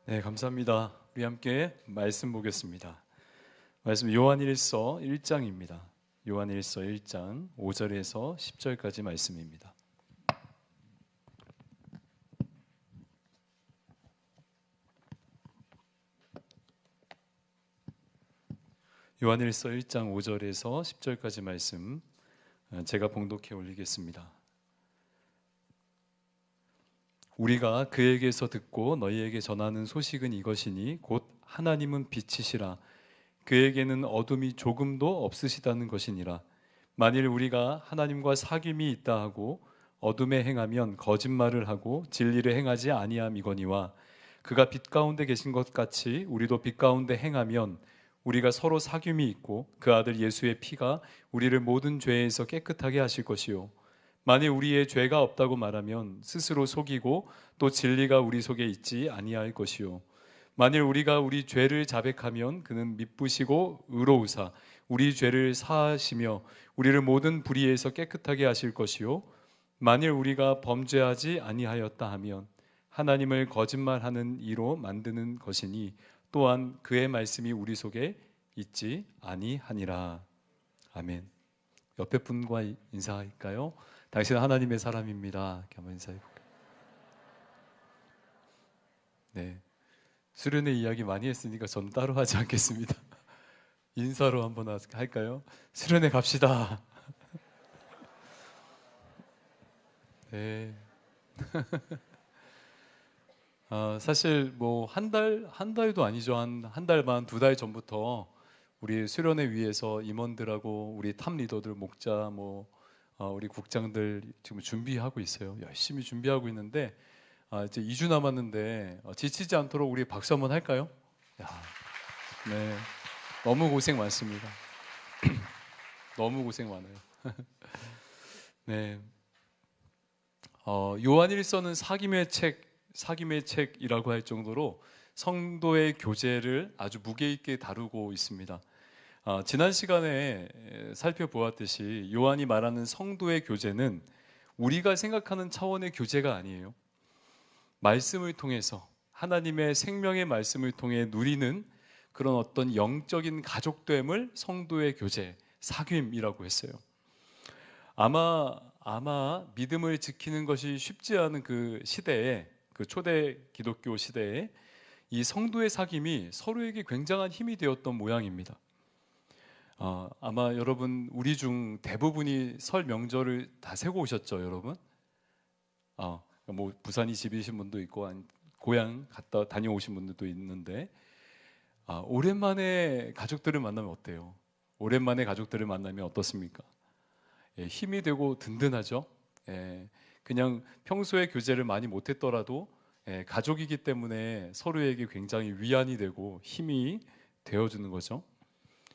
네, 감사합니다. 우리 함께 말씀 보겠습니다. 말씀 요한일서 1장입니다. 요한일서 1장 5절에서 10절까지 말씀입니다. 요한일서 1장 5절에서 10절까지 말씀 제가 봉독해 올리겠습니다. 우리가 그에게서 듣고 너희에게 전하는 소식은 이것이니 곧 하나님은 빛이시라 그에게는 어둠이 조금도 없으시다는 것이니라. 만일 우리가 하나님과 사귐이 있다 하고 어둠에 행하면 거짓말을 하고 진리를 행하지 아니함이거니와 그가 빛 가운데 계신 것 같이 우리도 빛 가운데 행하면 우리가 서로 사귐이 있고 그 아들 예수의 피가 우리를 모든 죄에서 깨끗하게 하실 것이요 만일 우리의 죄가 없다고 말하면 스스로 속이고 또 진리가 우리 속에 있지 아니할 것이요 만일 우리가 우리 죄를 자백하면 그는 미쁘시고 의로우사 우리 죄를 사하시며 우리를 모든 불의에서 깨끗하게 하실 것이요 만일 우리가 범죄하지 아니하였다 하면 하나님을 거짓말하는 이로 만드는 것이니 또한 그의 말씀이 우리 속에 있지 아니하니라. 아멘. 옆에 분과 인사할까요? 당신은 하나님의 사람입니다. 이렇게 한번 인사해볼까요? 네, 수련회 이야기 많이 했으니까 저는 따로 하지 않겠습니다. 인사로 한번 할까요? 수련회 갑시다. 네. 사실 뭐 한 달도 아니죠. 한 달 반, 두 달 전부터 우리 수련회 위에서 임원들하고 우리 탑 리더들, 목자, 우리 국장들 지금 준비하고 있어요. 열심히 준비하고 있는데 이제 2주 남았는데 지치지 않도록 우리 박수 한번 할까요? 야, 네, 너무 고생 많습니다. 너무 고생 많아요. 네, 요한일서는 사귐의 책이라고 할 정도로 성도의 교제를 아주 무게 있게 다루고 있습니다. 지난 시간에 살펴보았듯이 요한이 말하는 성도의 교제는 우리가 생각하는 차원의 교제가 아니에요. 말씀을 통해서 하나님의 생명의 말씀을 통해 누리는 그런 어떤 영적인 가족됨을 성도의 교제, 사귐이라고 했어요. 아마 믿음을 지키는 것이 쉽지 않은 그 시대에, 그 초대 기독교 시대에 이 성도의 사귐이 서로에게 굉장한 힘이 되었던 모양입니다. 아마 여러분 우리 중 대부분이 설 명절을 다 세고 오셨죠, 여러분? 뭐 부산이 집이신 분도 있고 고향 갔다 다녀오신 분들도 있는데 오랜만에 가족들을 만나면 어때요? 오랜만에 가족들을 만나면 어떻습니까? 힘이 되고 든든하죠. 그냥 평소에 교제를 많이 못했더라도 가족이기 때문에 서로에게 굉장히 위안이 되고 힘이 되어주는 거죠.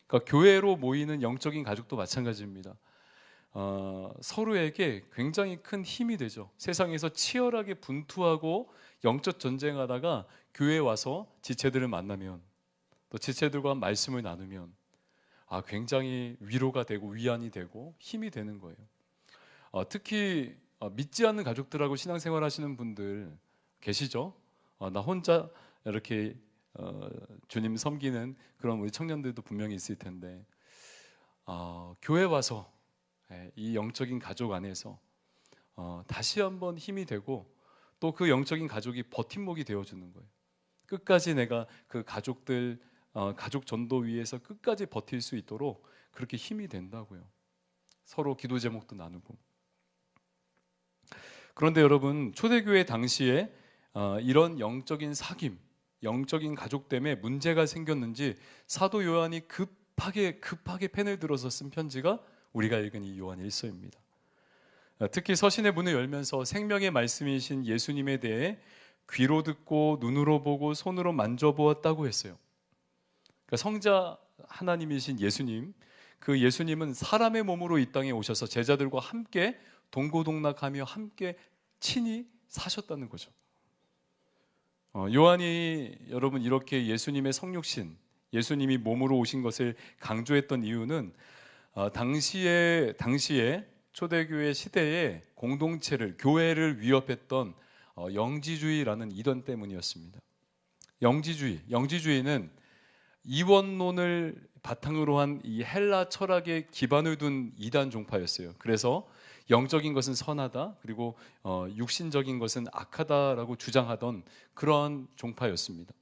그러니까 교회로 모이는 영적인 가족도 마찬가지입니다. 서로에게 굉장히 큰 힘이 되죠. 세상에서 치열하게 분투하고 영적 전쟁하다가 교회에 와서 지체들을 만나면 또 지체들과 말씀을 나누면 굉장히 위로가 되고 위안이 되고 힘이 되는 거예요. 특히 믿지 않는 가족들하고 신앙생활 하시는 분들 계시죠? 나 혼자 이렇게 주님 섬기는 그런 우리 청년들도 분명히 있을 텐데 교회 와서 이 영적인 가족 안에서 다시 한번 힘이 되고 또 그 영적인 가족이 버팀목이 되어주는 거예요. 끝까지 내가 그 가족들 가족 전도 위에서 끝까지 버틸 수 있도록 그렇게 힘이 된다고요. 서로 기도 제목도 나누고. 그런데 여러분 초대교회 당시에 이런 영적인 사귐, 영적인 가족됨에 문제가 생겼는지 사도 요한이 급하게 펜을 들어서 쓴 편지가 우리가 읽은 이 요한일서입니다. 특히 서신의 문을 열면서 생명의 말씀이신 예수님에 대해 귀로 듣고 눈으로 보고 손으로 만져보았다고 했어요. 그러니까 성자 하나님이신 예수님, 그 예수님은 사람의 몸으로 이 땅에 오셔서 제자들과 함께 동고동락하며 함께 친히 사셨다는 거죠. 요한이 여러분 이렇게 예수님의 성육신, 예수님이 몸으로 오신 것을 강조했던 이유는 당시에 초대교회 시대의 공동체를, 교회를 위협했던 영지주의라는 이론 때문이었습니다. 영지주의는 이원론을 바탕으로 한 이 헬라 철학에 기반을 둔 이단 종파였어요. 그래서 영적인 것은 선하다, 그리고 육신적인 것은 악하다라고 주장하던 그러한 종파였습니다.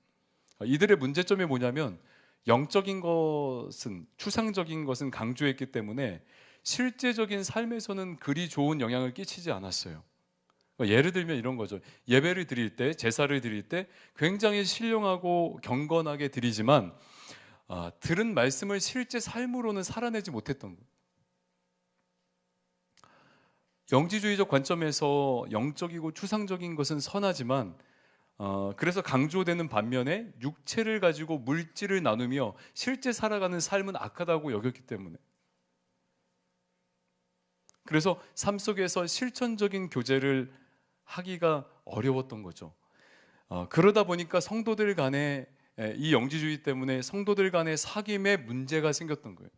이들의 문제점이 뭐냐면 영적인 것은, 추상적인 것은 강조했기 때문에 실제적인 삶에서는 그리 좋은 영향을 끼치지 않았어요. 예를 들면 이런 거죠. 예배를 드릴 때, 제사를 드릴 때 굉장히 신령하고 경건하게 드리지만 들은 말씀을 실제 삶으로는 살아내지 못했던 거예요. 영지주의적 관점에서 영적이고 추상적인 것은 선하지만 그래서 강조되는 반면에 육체를 가지고 물질을 나누며 실제 살아가는 삶은 악하다고 여겼기 때문에, 그래서 삶 속에서 실천적인 교제를 하기가 어려웠던 거죠. 그러다 보니까 성도들 간에, 이 영지주의 때문에 성도들 간의 사귐에 문제가 생겼던 거예요.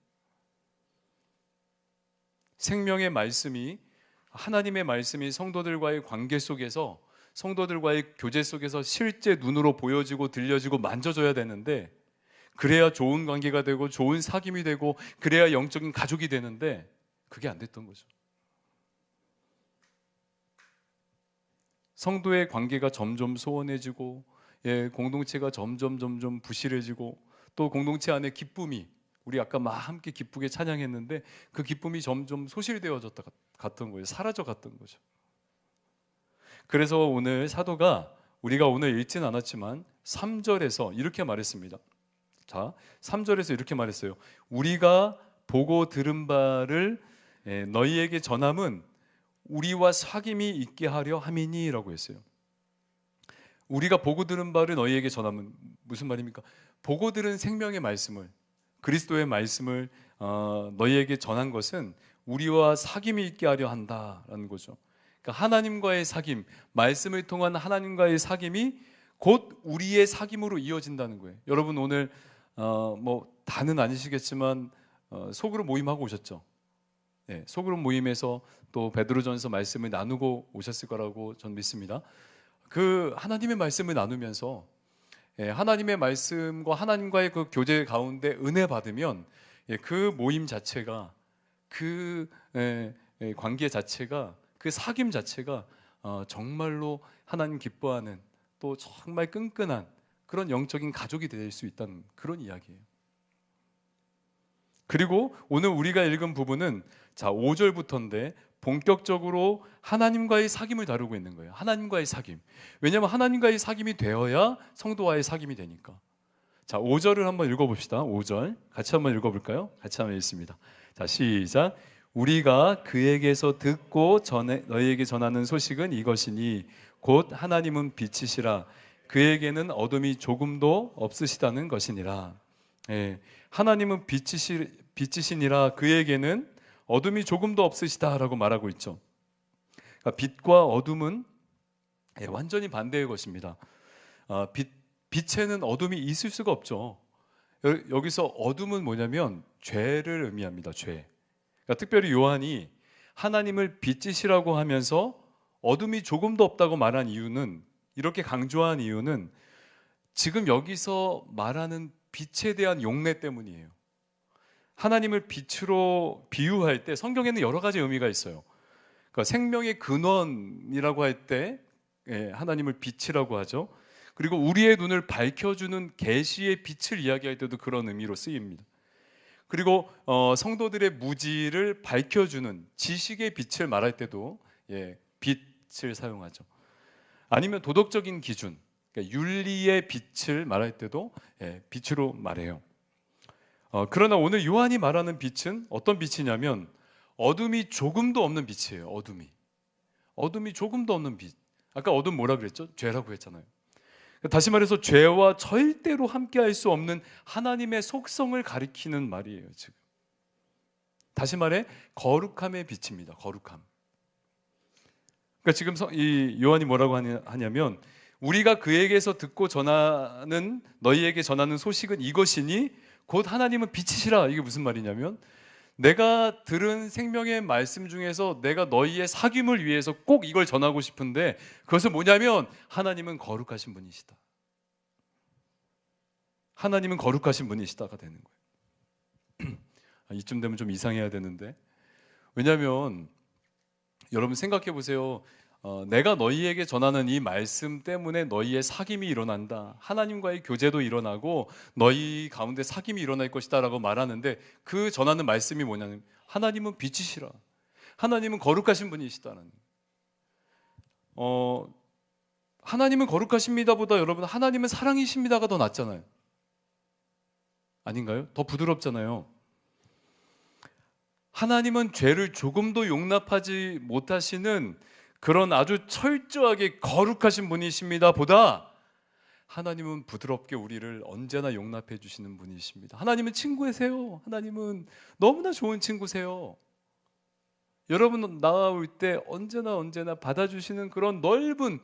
생명의 말씀이, 하나님의 말씀이 성도들과의 관계 속에서, 성도들과의 교제 속에서 실제 눈으로 보여지고 들려지고 만져져야 되는데, 그래야 좋은 관계가 되고 좋은 사귐이 되고 그래야 영적인 가족이 되는데 그게 안 됐던 거죠. 성도의 관계가 점점 소원해지고, 공동체가 점점 부실해지고, 또 공동체 안에 기쁨이, 우리 아까 막 함께 기쁘게 찬양했는데 그 기쁨이 점점 소실되어졌다 갔던 거예요. 사라져 갔던 거죠. 그래서 오늘 사도가, 우리가 오늘 읽진 않았지만 3절에서 이렇게 말했습니다. 자, 3절에서 이렇게 말했어요. 우리가 보고 들은 바를 너희에게 전함은 우리와 사귐이 있게 하려 함이니라고 했어요. 우리가 보고 들은 바를 너희에게 전하면 무슨 말입니까? 보고 들은 생명의 말씀을, 그리스도의 말씀을 너희에게 전한 것은 우리와 사귐이 있게 하려 한다라는 거죠. 그러니까 하나님과의 사귐, 말씀을 통한 하나님과의 사귐이 곧 우리의 사귐으로 이어진다는 거예요. 여러분 오늘 뭐 다는 아니시겠지만 소그룹 모임하고 오셨죠? 네, 소그룹 모임에서 또 베드로전서 말씀을 나누고 오셨을 거라고 전 믿습니다. 그 하나님의 말씀을 나누면서 하나님의 말씀과 하나님과의 그 교제 가운데 은혜 받으면 그 모임 자체가, 그 관계 자체가, 그 사귐 자체가 정말로 하나님 기뻐하는, 또 정말 끈끈한 그런 영적인 가족이 될 수 있다는 그런 이야기예요. 그리고 오늘 우리가 읽은 부분은 5절부터인데 본격적으로 하나님과의 사귐을 다루고 있는 거예요. 하나님과의 사귐. 왜냐하면 하나님과의 사귐이 되어야 성도와의 사귐이 되니까. 5절을 한번 읽어봅시다. 5절 같이 한번 읽어볼까요? 같이 한번 읽습니다. 시작. 우리가 그에게서 듣고 너희에게 전하는 소식은 이것이니 곧 하나님은 빛이시라 그에게는 어둠이 조금도 없으시다는 것이니라. 하나님은 빛이시니라 그에게는 어둠이 조금도 없으시다라고 말하고 있죠. 그러니까 빛과 어둠은 완전히 반대의 것입니다. 빛에는 어둠이 있을 수가 없죠. 여기서 어둠은 뭐냐면 죄를 의미합니다. 죄. 그러니까 특별히 요한이 하나님을 빛이시라고 하면서 어둠이 조금도 없다고 말한 이유는, 이렇게 강조한 이유는 지금 여기서 말하는 빛에 대한 용례 때문이에요. 하나님을 빛으로 비유할 때 성경에는 여러 가지 의미가 있어요. 그러니까 생명의 근원이라고 할 때 하나님을 빛이라고 하죠. 그리고 우리의 눈을 밝혀주는 계시의 빛을 이야기할 때도 그런 의미로 쓰입니다. 그리고 성도들의 무지를 밝혀주는 지식의 빛을 말할 때도 빛을 사용하죠. 아니면 도덕적인 기준, 그러니까 윤리의 빛을 말할 때도 빛으로 말해요. 그러나 오늘 요한이 말하는 빛은 어떤 빛이냐면 어둠이 조금도 없는 빛이에요. 어둠이 조금도 없는 빛. 아까 어둠 뭐라 그랬죠? 죄라고 했잖아요. 다시 말해서 죄와 절대로 함께할 수 없는 하나님의 속성을 가리키는 말이에요. 지금 다시 말해 거룩함의 빛입니다. 거룩함. 그러니까 지금 이 요한이 뭐라고 하냐면 우리가 그에게서 듣고 너희에게 전하는 소식은 이것이니 곧 하나님은 빛이시라. 이게 무슨 말이냐면 내가 들은 생명의 말씀 중에서 내가 너희의 사귐을 위해서 꼭 이걸 전하고 싶은데 그것은 뭐냐면 하나님은 거룩하신 분이시다. 하나님은 거룩하신 분이시다가 되는 거예요. 이쯤 되면 좀 이상해야 되는데, 왜냐하면 여러분 생각해 보세요. 내가 너희에게 전하는 이 말씀 때문에 너희의 사귐이 일어난다, 하나님과의 교제도 일어나고 너희 가운데 사귐이 일어날 것이다 라고 말하는데, 그 전하는 말씀이 뭐냐면 하나님은 빛이시라, 하나님은 거룩하신 분이시다는, 하나님은 거룩하십니다 보다 여러분 하나님은 사랑이십니다가 더 낫잖아요. 아닌가요? 더 부드럽잖아요. 하나님은 죄를 조금도 용납하지 못하시는 그런 아주 철저하게 거룩하신 분이십니다 보다 하나님은 부드럽게 우리를 언제나 용납해 주시는 분이십니다. 하나님은 친구세요. 하나님은 너무나 좋은 친구세요. 여러분 나올 때 언제나 받아주시는 그런 넓은,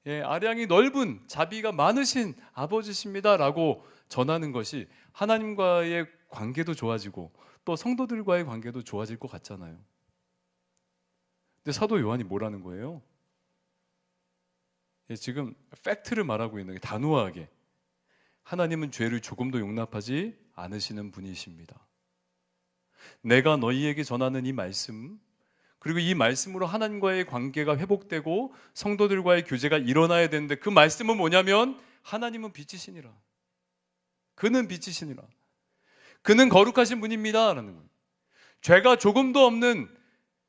아량이 넓은 자비가 많으신 아버지십니다 라고 전하는 것이 하나님과의 관계도 좋아지고 또 성도들과의 관계도 좋아질 것 같잖아요. 근데 사도 요한이 뭐라는 거예요? 지금 팩트를 말하고 있는 게 단호하게 하나님은 죄를 조금도 용납하지 않으시는 분이십니다. 내가 너희에게 전하는 이 말씀, 그리고 이 말씀으로 하나님과의 관계가 회복되고 성도들과의 교제가 일어나야 되는데, 그 말씀은 뭐냐면 하나님은 빛이시니라, 그는 빛이시니라, 그는 거룩하신 분입니다 라는 거예요. 죄가 조금도 없는,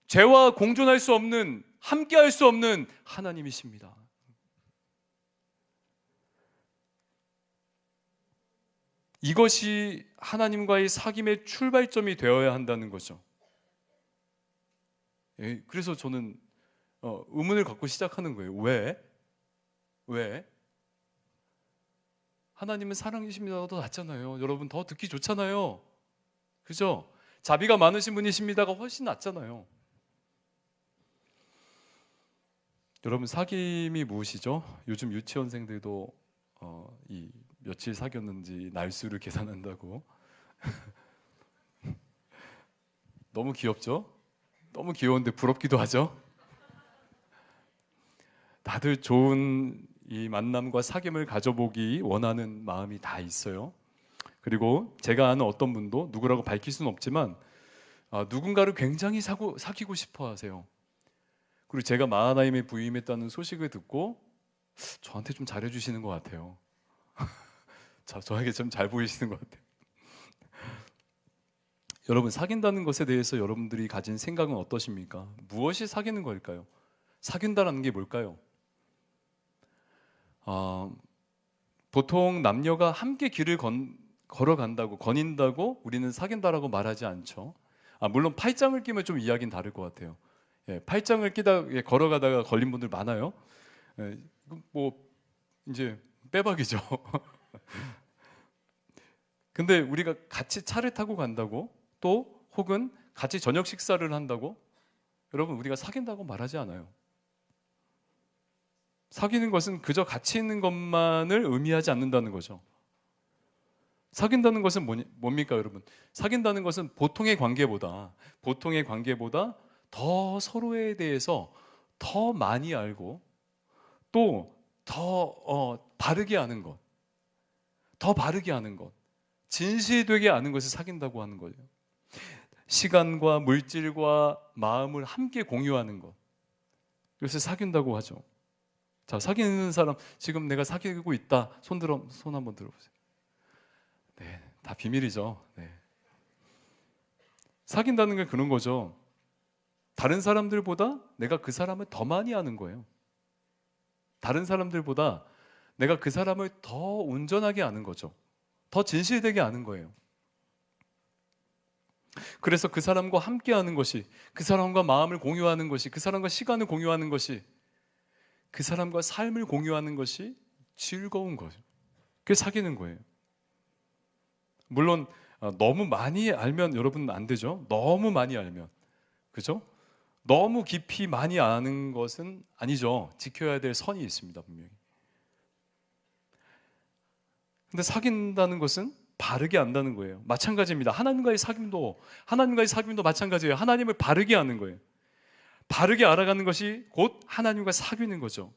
죄와 공존할 수 없는, 함께할 수 없는 하나님이십니다. 이것이 하나님과의 사귐의 출발점이 되어야 한다는 거죠. 그래서 저는 의문을 갖고 시작하는 거예요. 왜? 하나님은 사랑이십니다가 더 낫잖아요. 여러분 더 듣기 좋잖아요. 그죠? 자비가 많으신 분이십니다가 훨씬 낫잖아요. 여러분 사귐이 무엇이죠? 요즘 유치원생들도 이 며칠 사귀었는지 날수를 계산한다고 너무 귀엽죠? 너무 귀여운데 부럽기도 하죠? 다들 좋은 이 만남과 사귐을 가져보기 원하는 마음이 다 있어요. 그리고 제가 아는 어떤 분도 누구라고 밝힐 수는 없지만 누군가를 굉장히 사귀고 싶어 하세요. 그리고 제가 마하나임에 부임했다는 소식을 듣고 저한테 좀 잘해주시는 것 같아요. 저에게 좀 잘 보이시는 것 같아요. 여러분 사귄다는 것에 대해서 여러분들이 가진 생각은 어떠십니까? 무엇이 사귀는 걸까요? 사귄다는 게 뭘까요? 보통 남녀가 함께 길을 걸어간다고, 거닌다고 우리는 사귄다라고 말하지 않죠. 물론 팔짱을 끼면 좀 이야기는 다를 것 같아요. 팔짱을 끼다 걸어가다가 걸린 분들 많아요. 뭐 이제 빼박이죠. 근데 우리가 같이 차를 타고 간다고, 또 혹은 같이 저녁 식사를 한다고, 여러분 우리가 사귄다고 말하지 않아요. 사귀는 것은 그저 같이 있는 것만을 의미하지 않는다는 거죠. 사귄다는 것은 뭡니까 여러분? 사귄다는 것은 보통의 관계보다 더 서로에 대해서 더 많이 알고 또 더 바르게 아는 것, 진실되게 아는 것을 사귄다고 하는 거예요. 시간과 물질과 마음을 함께 공유하는 것, 이것을 사귄다고 하죠. 자, 사귀는 사람, 지금 내가 사귀고 있다, 손 한번 들어보세요. 네, 다 비밀이죠. 네. 사귄다는 게 그런 거죠. 다른 사람들보다 내가 그 사람을 더 많이 아는 거예요. 다른 사람들보다 내가 그 사람을 더 온전하게 아는 거죠. 더 진실되게 아는 거예요. 그래서 그 사람과 함께 하는 것이, 그 사람과 마음을 공유하는 것이, 그 사람과 시간을 공유하는 것이, 그 사람과 삶을 공유하는 것이 즐거운 거죠. 그게 사귀는 거예요. 물론 너무 많이 알면 여러분 안 되죠. 너무 많이 알면, 그죠? 너무 깊이 많이 아는 것은 아니죠. 지켜야 될 선이 있습니다, 분명히. 근데 사귄다는 것은 바르게 안다는 거예요. 마찬가지입니다. 하나님과의 사귐도 마찬가지예요. 하나님을 바르게 아는 거예요. 바르게 알아가는 것이 곧 하나님과 사귀는 거죠.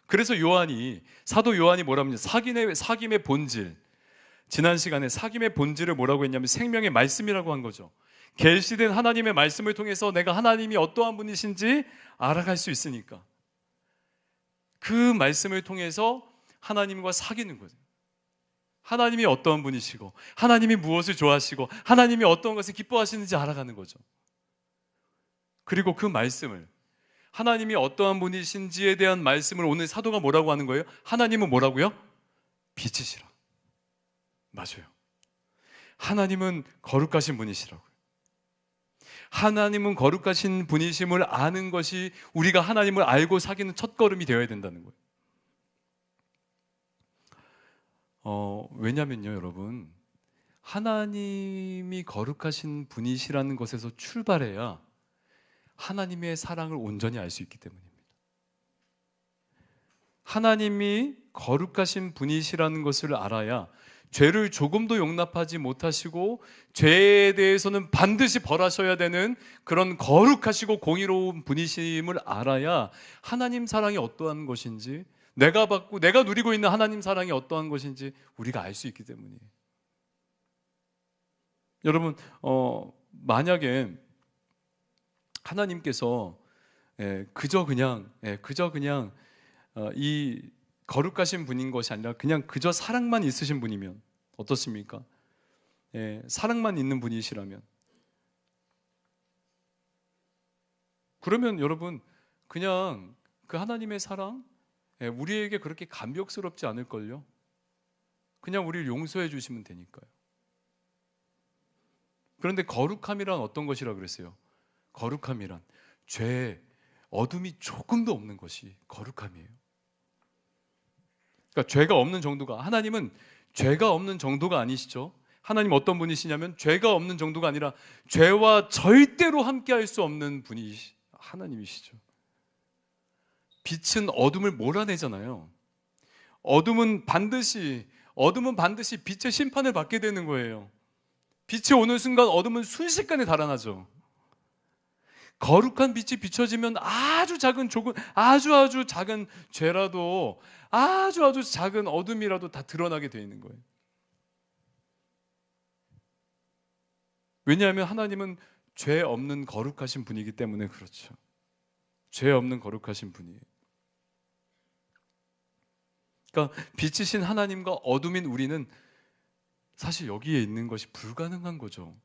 그래서 사도 요한이 뭐라 합니까? 사귐의 본질, 지난 시간에 사귐의 본질을 뭐라고 했냐면 생명의 말씀이라고 한 거죠. 계시된 하나님의 말씀을 통해서 내가 하나님이 어떠한 분이신지 알아갈 수 있으니까 그 말씀을 통해서 하나님과 사귀는 거죠. 하나님이 어떠한 분이시고 하나님이 무엇을 좋아하시고 하나님이 어떤 것을 기뻐하시는지 알아가는 거죠. 그리고 그 말씀을, 하나님이 어떠한 분이신지에 대한 말씀을 오늘 사도가 뭐라고 하는 거예요? 하나님은 뭐라고요? 빛이시라. 맞아요. 하나님은 거룩하신 분이시라고요. 하나님은 거룩하신 분이심을 아는 것이 우리가 하나님을 알고 사귀는 첫걸음이 되어야 된다는 거예요. 왜냐면요, 여러분, 하나님이 거룩하신 분이시라는 것에서 출발해야 하나님의 사랑을 온전히 알 수 있기 때문입니다. 하나님이 거룩하신 분이시라는 것을 알아야 죄를 조금도 용납하지 못하시고 죄에 대해서는 반드시 벌하셔야 되는 그런 거룩하시고 공의로운 분이심을 알아야 하나님 사랑이 어떠한 것인지, 내가 받고 내가 누리고 있는 하나님 사랑이 어떠한 것인지 우리가 알 수 있기 때문이에요. 여러분, 만약에 하나님께서 그저 그냥 이 거룩하신 분인 것이 아니라 그냥 그저 사랑만 있으신 분이면 어떻습니까? 사랑만 있는 분이시라면, 그러면 여러분 그냥 그 하나님의 사랑 우리에게 그렇게 감격스럽지 않을걸요? 그냥 우리를 용서해 주시면 되니까요. 그런데 거룩함이란 어떤 것이라 그랬어요? 거룩함이란 죄, 어둠이 조금도 없는 것이 거룩함이에요. 그러니까 죄가 없는 정도가, 하나님은 죄가 없는 정도가 아니시죠. 하나님 어떤 분이시냐면 죄가 없는 정도가 아니라 죄와 절대로 함께할 수 없는 분이 하나님이시죠. 빛은 어둠을 몰아내잖아요. 어둠은 반드시 빛의 심판을 받게 되는 거예요. 빛이 오는 순간 어둠은 순식간에 달아나죠. 거룩한 빛이 비춰지면 아주 작은 죄라도, 아주 작은 어둠이라도 다 드러나게 되어 있는 거예요. 왜냐하면 하나님은 죄 없는 거룩하신 분이기 때문에 그렇죠. 죄 없는 거룩하신 분이에요. 그러니까 빛이신 하나님과 어둠인 우리는 사실 여기에 있는 것이 불가능한 거죠.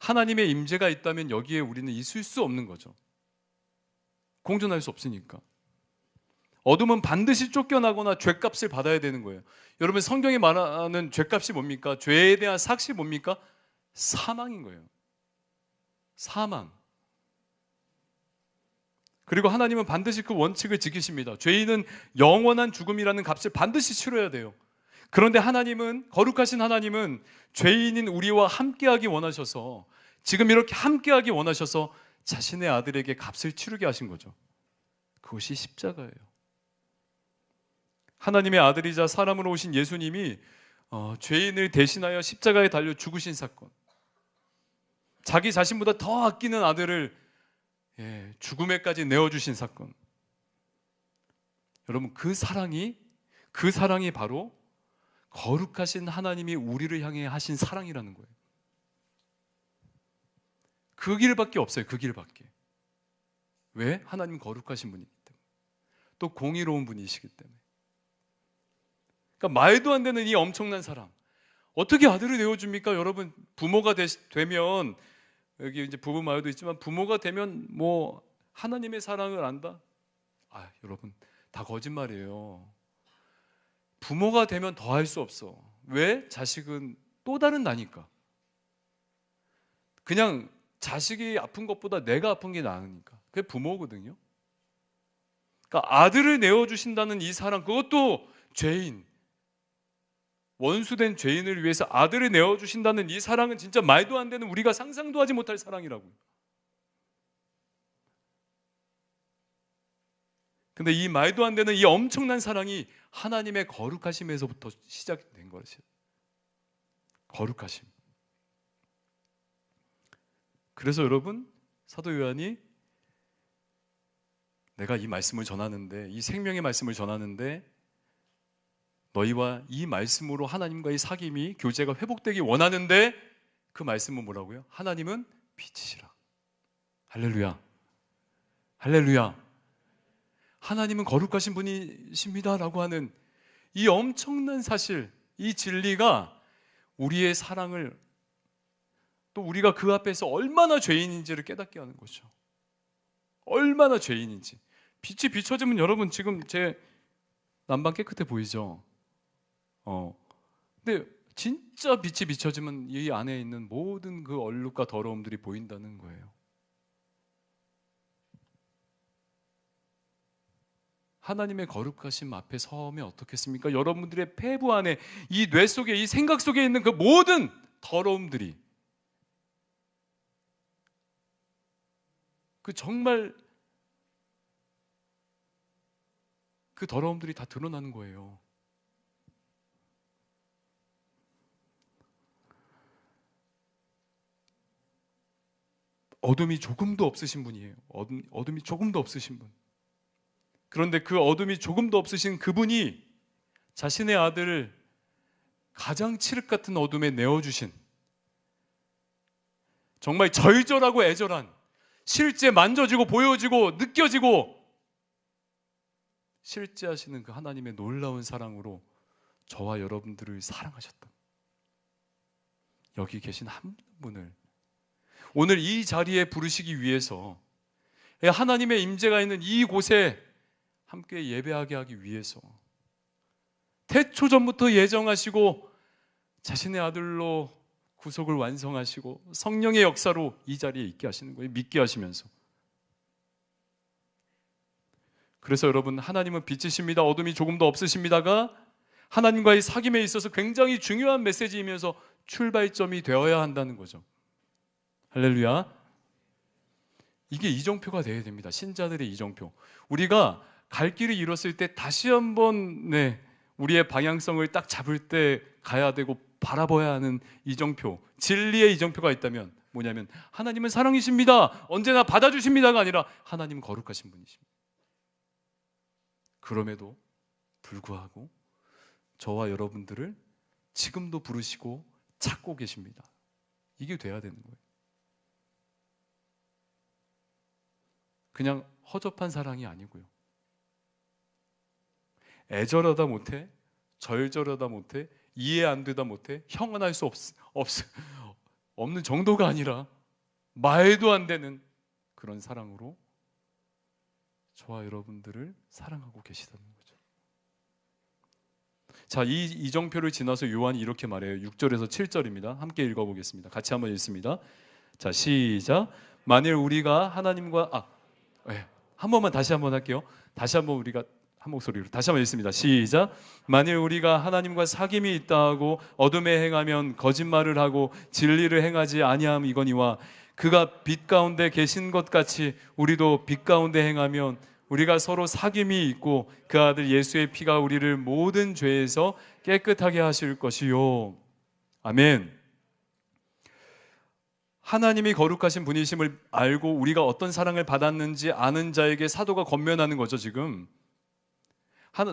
하나님의 임재가 있다면 여기에 우리는 있을 수 없는 거죠. 공존할 수 없으니까. 어둠은 반드시 쫓겨나거나 죄값을 받아야 되는 거예요. 여러분, 성경이 말하는 죄값이 뭡니까? 죄에 대한 삭시 뭡니까? 사망인 거예요. 사망. 그리고 하나님은 반드시 그 원칙을 지키십니다. 죄인은 영원한 죽음이라는 값을 반드시 치러야 돼요. 그런데 하나님은, 거룩하신 하나님은 죄인인 우리와 함께하기 원하셔서, 지금 이렇게 함께하기 원하셔서 자신의 아들에게 값을 치르게 하신 거죠. 그것이 십자가예요. 하나님의 아들이자 사람으로 오신 예수님이 죄인을 대신하여 십자가에 달려 죽으신 사건, 자기 자신보다 더 아끼는 아들을 죽음에까지 내어주신 사건, 여러분, 그 사랑이 바로 거룩하신 하나님이 우리를 향해 하신 사랑이라는 거예요. 그 길밖에 없어요. 그 길밖에. 왜? 하나님 거룩하신 분이기 때문에, 또 공의로운 분이시기 때문에. 그러니까 말도 안 되는 이 엄청난 사랑, 어떻게 아들을 내어줍니까? 여러분, 부모가 되면, 여기 이제 부부 말도 있지만, 부모가 되면 뭐 하나님의 사랑을 안다? 여러분, 다 거짓말이에요. 부모가 되면 더 할 수 없어. 왜? 자식은 또 다른 나니까. 그냥 자식이 아픈 것보다 내가 아픈 게 나으니까. 그게 부모거든요. 그러니까 아들을 내어주신다는 이 사랑, 그것도 죄인, 원수된 죄인을 위해서 아들을 내어주신다는 이 사랑은 진짜 말도 안 되는, 우리가 상상도 하지 못할 사랑이라고요. 근데 이 말도 안 되는 이 엄청난 사랑이 하나님의 거룩하심에서부터 시작된 것이에요. 거룩하심. 그래서 여러분, 사도 요한이 내가 이 말씀을 전하는데, 이 생명의 말씀을 전하는데 너희와 이 말씀으로 하나님과의 사귐이 교제가 회복되기 원하는데 그 말씀은 뭐라고요? 하나님은 빛이시라. 할렐루야. 할렐루야. 하나님은 거룩하신 분이십니다라고 하는 이 엄청난 사실, 이 진리가 우리의 사랑을, 또 우리가 그 앞에서 얼마나 죄인인지를 깨닫게 하는 거죠. 얼마나 죄인인지. 빛이 비춰지면 여러분 지금 제 난방 깨끗해 보이죠? 근데 진짜 빛이 비춰지면 이 안에 있는 모든 그 얼룩과 더러움들이 보인다는 거예요. 하나님의 거룩하심 앞에 서면 어떻겠습니까? 여러분들의 폐부 안에, 이 뇌 속에, 이 생각 속에 있는 그 모든 더러움들이, 그 정말 그 더러움들이 다 드러나는 거예요. 어둠이 조금도 없으신 분이에요. 어둠이 조금도 없으신 분. 그런데 그 어둠이 조금도 없으신 그분이 자신의 아들을 가장 칠흑 같은 어둠에 내어주신, 정말 절절하고 애절한, 실제 만져지고 보여지고 느껴지고 실제하시는 그 하나님의 놀라운 사랑으로 저와 여러분들을 사랑하셨다. 여기 계신 한 분을 오늘 이 자리에 부르시기 위해서, 하나님의 임재가 있는 이곳에 함께 예배하게 하기 위해서 태초 전부터 예정하시고 자신의 아들로 구속을 완성하시고 성령의 역사로 이 자리에 있게 하시는 거예요. 믿게 하시면서. 그래서 여러분, 하나님은 빛이십니다, 어둠이 조금도 없으십니다가 하나님과의 사귐에 있어서 굉장히 중요한 메시지이면서 출발점이 되어야 한다는 거죠. 할렐루야. 이게 이정표가 되어야 됩니다. 신자들의 이정표. 우리가 갈 길을 잃었을 때 다시 한번 우리의 방향성을 딱 잡을 때 가야 되고 바라봐야 하는 이정표, 진리의 이정표가 있다면 뭐냐면 하나님은 사랑이십니다, 언제나 받아주십니다가 아니라 하나님은 거룩하신 분이십니다. 그럼에도 불구하고 저와 여러분들을 지금도 부르시고 찾고 계십니다. 이게 돼야 되는 거예요. 그냥 허접한 사랑이 아니고요. 애절하다 못해, 절절하다 못해, 이해 안 되다 못해, 형언할 수 없는 정도가 아니라 말도 안 되는 그런 사랑으로 저와 여러분들을 사랑하고 계시다는 거죠. 자, 이 이정표를 지나서 요한이 이렇게 말해요. 6절에서 7절입니다. 함께 읽어보겠습니다. 같이 한번 읽습니다. 자, 시작. 만일 우리가 하나님과 한 번만 다시 한번 할게요. 다시 한번 우리가 한 목소리로 다시 한번 읽습니다. 시작. 만일 우리가 하나님과 사귐이 있다 하고 어둠에 행하면 거짓말을 하고 진리를 행하지 아니함 이거니와 그가 빛 가운데 계신 것 같이 우리도 빛 가운데 행하면 우리가 서로 사귐이 있고 그 아들 예수의 피가 우리를 모든 죄에서 깨끗하게 하실 것이요. 아멘. 하나님이 거룩하신 분이심을 알고 우리가 어떤 사랑을 받았는지 아는 자에게 사도가 권면하는 거죠. 지금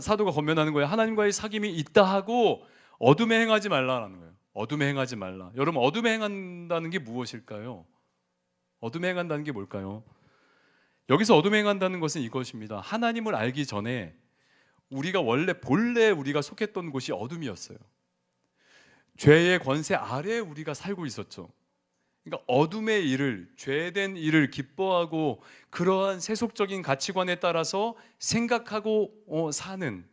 사도가 권면하는 거예요. 하나님과의 사귐이 있다 하고 어둠에 행하지 말라라는 거예요. 어둠에 행하지 말라. 여러분, 어둠에 행한다는 게 무엇일까요? 어둠에 행한다는 게 뭘까요? 여기서 어둠에 행한다는 것은 이것입니다. 하나님을 알기 전에 우리가 본래 우리가 속했던 곳이 어둠이었어요. 죄의 권세 아래에 우리가 살고 있었죠. 그러니까 어둠의 일을, 죄된 일을 기뻐하고 그러한 세속적인 가치관에 따라서 생각하고 사는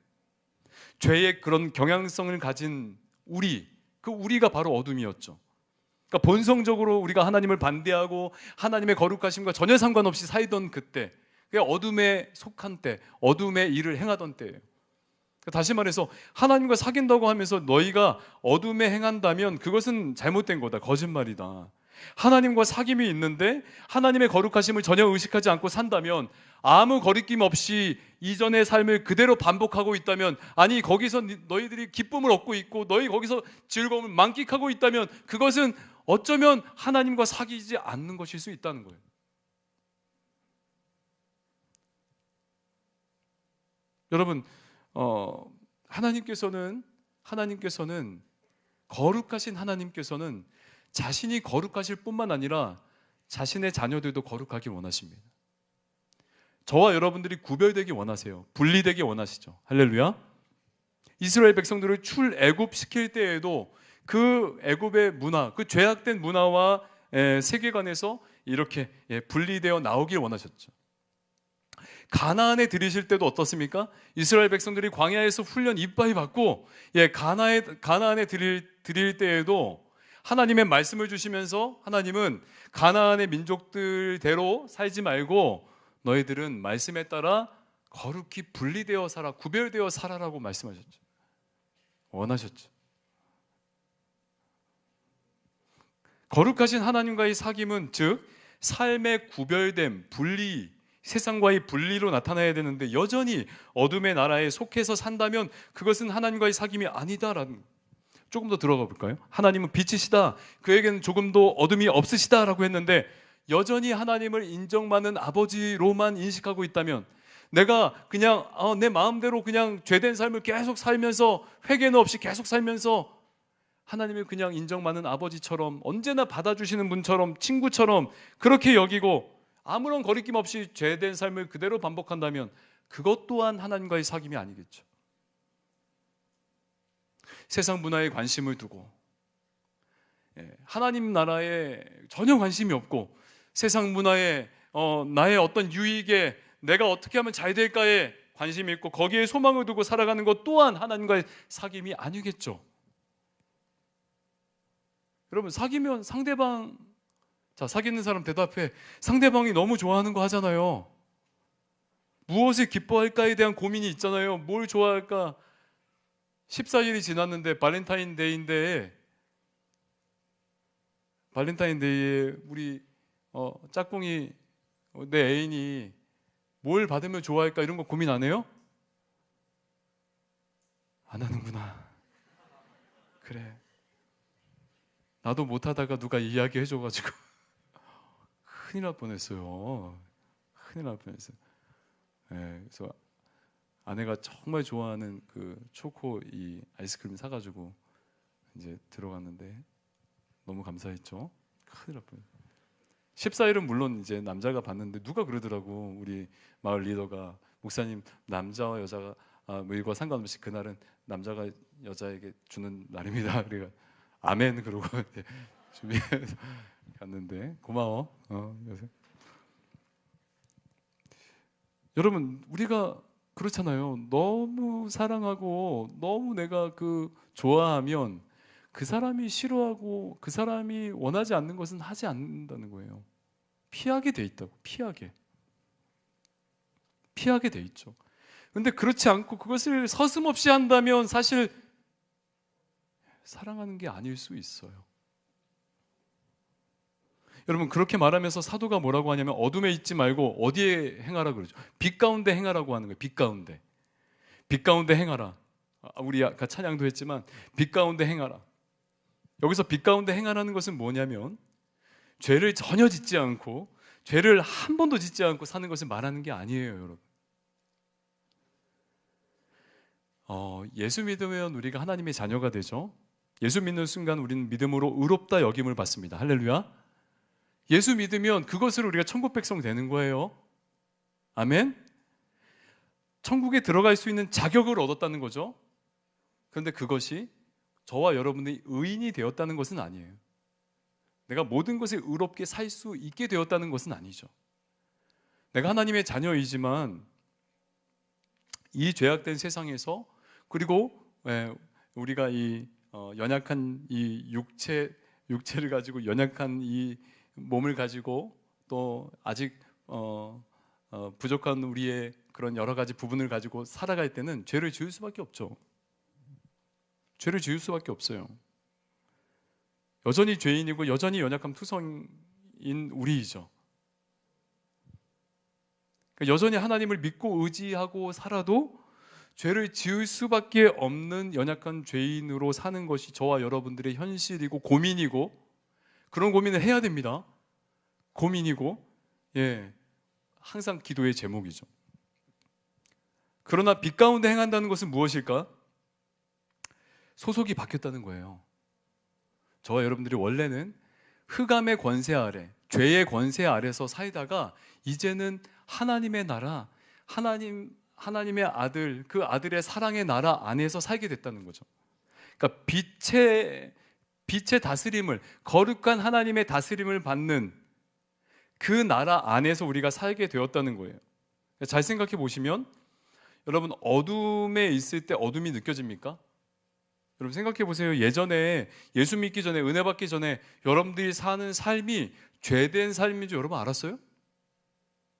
죄의 그런 경향성을 가진 우리가 바로 어둠이었죠. 그러니까 본성적으로 우리가 하나님을 반대하고 하나님의 거룩하심과 전혀 상관없이 살던 그때, 그게 어둠에 속한 때, 어둠의 일을 행하던 때예요. 다시 말해서 하나님과 사귄다고 하면서 너희가 어둠에 행한다면 그것은 잘못된 거다, 거짓말이다. 하나님과 사귐이 있는데 하나님의 거룩하심을 전혀 의식하지 않고 산다면, 아무 거리낌 없이 이전의 삶을 그대로 반복하고 있다면, 아니 거기서 너희들이 기쁨을 얻고 있고 너희 거기서 즐거움을 만끽하고 있다면 그것은 어쩌면 하나님과 사귀지 않는 것일 수 있다는 거예요. 여러분, 하나님께서는 거룩하신 하나님께서는 자신이 거룩하실 뿐만 아니라 자신의 자녀들도 거룩하길 원하십니다. 저와 여러분들이 구별되기 원하세요. 분리되기 원하시죠. 할렐루야. 이스라엘 백성들을 출애굽시킬 때에도 그 애굽의 문화, 그 죄악된 문화와 세계관에서 이렇게 분리되어 나오길 원하셨죠. 가나안에 들이실 때도 어떻습니까? 이스라엘 백성들이 광야에서 훈련 이빠이 받고 가나안에 들일 때에도 하나님의 말씀을 주시면서 하나님은 가나안의 민족들대로 살지 말고 너희들은 말씀에 따라 거룩히 분리되어 살아, 구별되어 살아라고 말씀하셨죠. 원하셨죠. 거룩하신 하나님과의 사귐은 즉 삶의 구별됨, 분리, 세상과의 분리로 나타나야 되는데 여전히 어둠의 나라에 속해서 산다면 그것은 하나님과의 사귐이 아니다라는. 조금 더 들어가 볼까요? 하나님은 빛이시다, 그에게는 조금도 어둠이 없으시다라고 했는데 여전히 하나님을 인정받는 아버지로만 인식하고 있다면, 내가 그냥 내 마음대로 그냥 죄된 삶을 계속 살면서 회개는 없이 계속 살면서 하나님을 그냥 인정받는 아버지처럼, 언제나 받아주시는 분처럼, 친구처럼 그렇게 여기고 아무런 거리낌 없이 죄된 삶을 그대로 반복한다면 그것 또한 하나님과의 사귐이 아니겠죠. 세상 문화에 관심을 두고 하나님 나라에 전혀 관심이 없고 세상 문화에 나의 어떤 유익에 내가 어떻게 하면 잘 될까에 관심이 있고 거기에 소망을 두고 살아가는 것 또한 하나님과의 사귐이 아니겠죠. 여러분, 사귀면 상대방, 사귀는 사람 대답해. 상대방이 너무 좋아하는 거 하잖아요. 무엇을 기뻐할까에 대한 고민이 있잖아요. 뭘 좋아할까? 14일이 지났는데 발렌타인데이에 우리 짝꿍이, 내 애인이 뭘 받으면 좋아할까 이런 거 고민 안 해요? 안 하는구나. 그래, 나도 못하다가 누가 이야기 해줘가지고 큰일 날 뻔했어요. 그래서 아내가 정말 좋아하는 그 초코 이 아이스크림 사가지고 이제 들어갔는데 너무 감사했죠. 큰일 날 뻔했어요. 14일은 물론 이제 남자가 받는데 누가 그러더라고. 우리 마을 리더가, 목사님, 남자와 여자가 뭐 이거 상관없이 그날은 남자가 여자에게 주는 날입니다. 그래가 아멘 그러고 준비해서 갔는데 고마워. 여러분, 우리가 그렇잖아요. 너무 사랑하고 너무 내가 좋아하면 그 사람이 싫어하고 그 사람이 원하지 않는 것은 하지 않는다는 거예요. 피하게 돼 있다고. 피하게 돼 있죠. 근데 그렇지 않고 그것을 서슴없이 한다면 사실 사랑하는 게 아닐 수 있어요. 여러분, 그렇게 말하면서 사도가 뭐라고 하냐면 어둠에 있지 말고 어디에 행하라 그러죠. 빛 가운데 행하라고 하는 거예요. 빛 가운데 행하라. 우리 아까 찬양도 했지만 빛 가운데 행하라. 여기서 빛 가운데 행하라는 것은 뭐냐면 죄를 전혀 짓지 않고, 죄를 한 번도 짓지 않고 사는 것을 말하는 게 아니에요, 여러분. 예수 믿으면 우리가 하나님의 자녀가 되죠. 예수 믿는 순간 우리는 믿음으로 의롭다 여김을 받습니다. 할렐루야. 예수 믿으면 그것으로 우리가 천국 백성 되는 거예요. 아멘. 천국에 들어갈 수 있는 자격을 얻었다는 거죠. 그런데 그것이 저와 여러분이 의인이 되었다는 것은 아니에요. 내가 모든 것을 의롭게 살 수 있게 되었다는 것은 아니죠. 내가 하나님의 자녀이지만 이 죄악된 세상에서, 그리고 우리가 이 연약한 이 육체를 가지고, 연약한 이 몸을 가지고, 또 아직 부족한 우리의 그런 여러 가지 부분을 가지고 살아갈 때는 죄를 지을 수밖에 없죠. 죄를 지을 수밖에 없어요. 여전히 죄인이고 여전히 연약함 투성인 우리이죠. 그러니까 여전히 하나님을 믿고 의지하고 살아도 죄를 지을 수밖에 없는 연약한 죄인으로 사는 것이 저와 여러분들의 현실이고 고민이고, 그런 고민을 해야 됩니다. 고민이고, 항상 기도의 제목이죠. 그러나 빛 가운데 행한다는 것은 무엇일까? 소속이 바뀌었다는 거예요. 저와 여러분들이 원래는 흑암의 권세 아래, 죄의 권세 아래서 살다가 이제는 하나님의 나라, 하나님의 아들, 그 아들의 사랑의 나라 안에서 살게 됐다는 거죠. 그러니까 빛의 다스림을, 거룩한 하나님의 다스림을 받는 그 나라 안에서 우리가 살게 되었다는 거예요. 잘 생각해 보시면, 여러분, 어둠에 있을 때 어둠이 느껴집니까? 여러분 생각해 보세요. 예전에 예수 믿기 전에, 은혜 받기 전에 여러분들이 사는 삶이 죄된 삶인 줄 여러분 알았어요?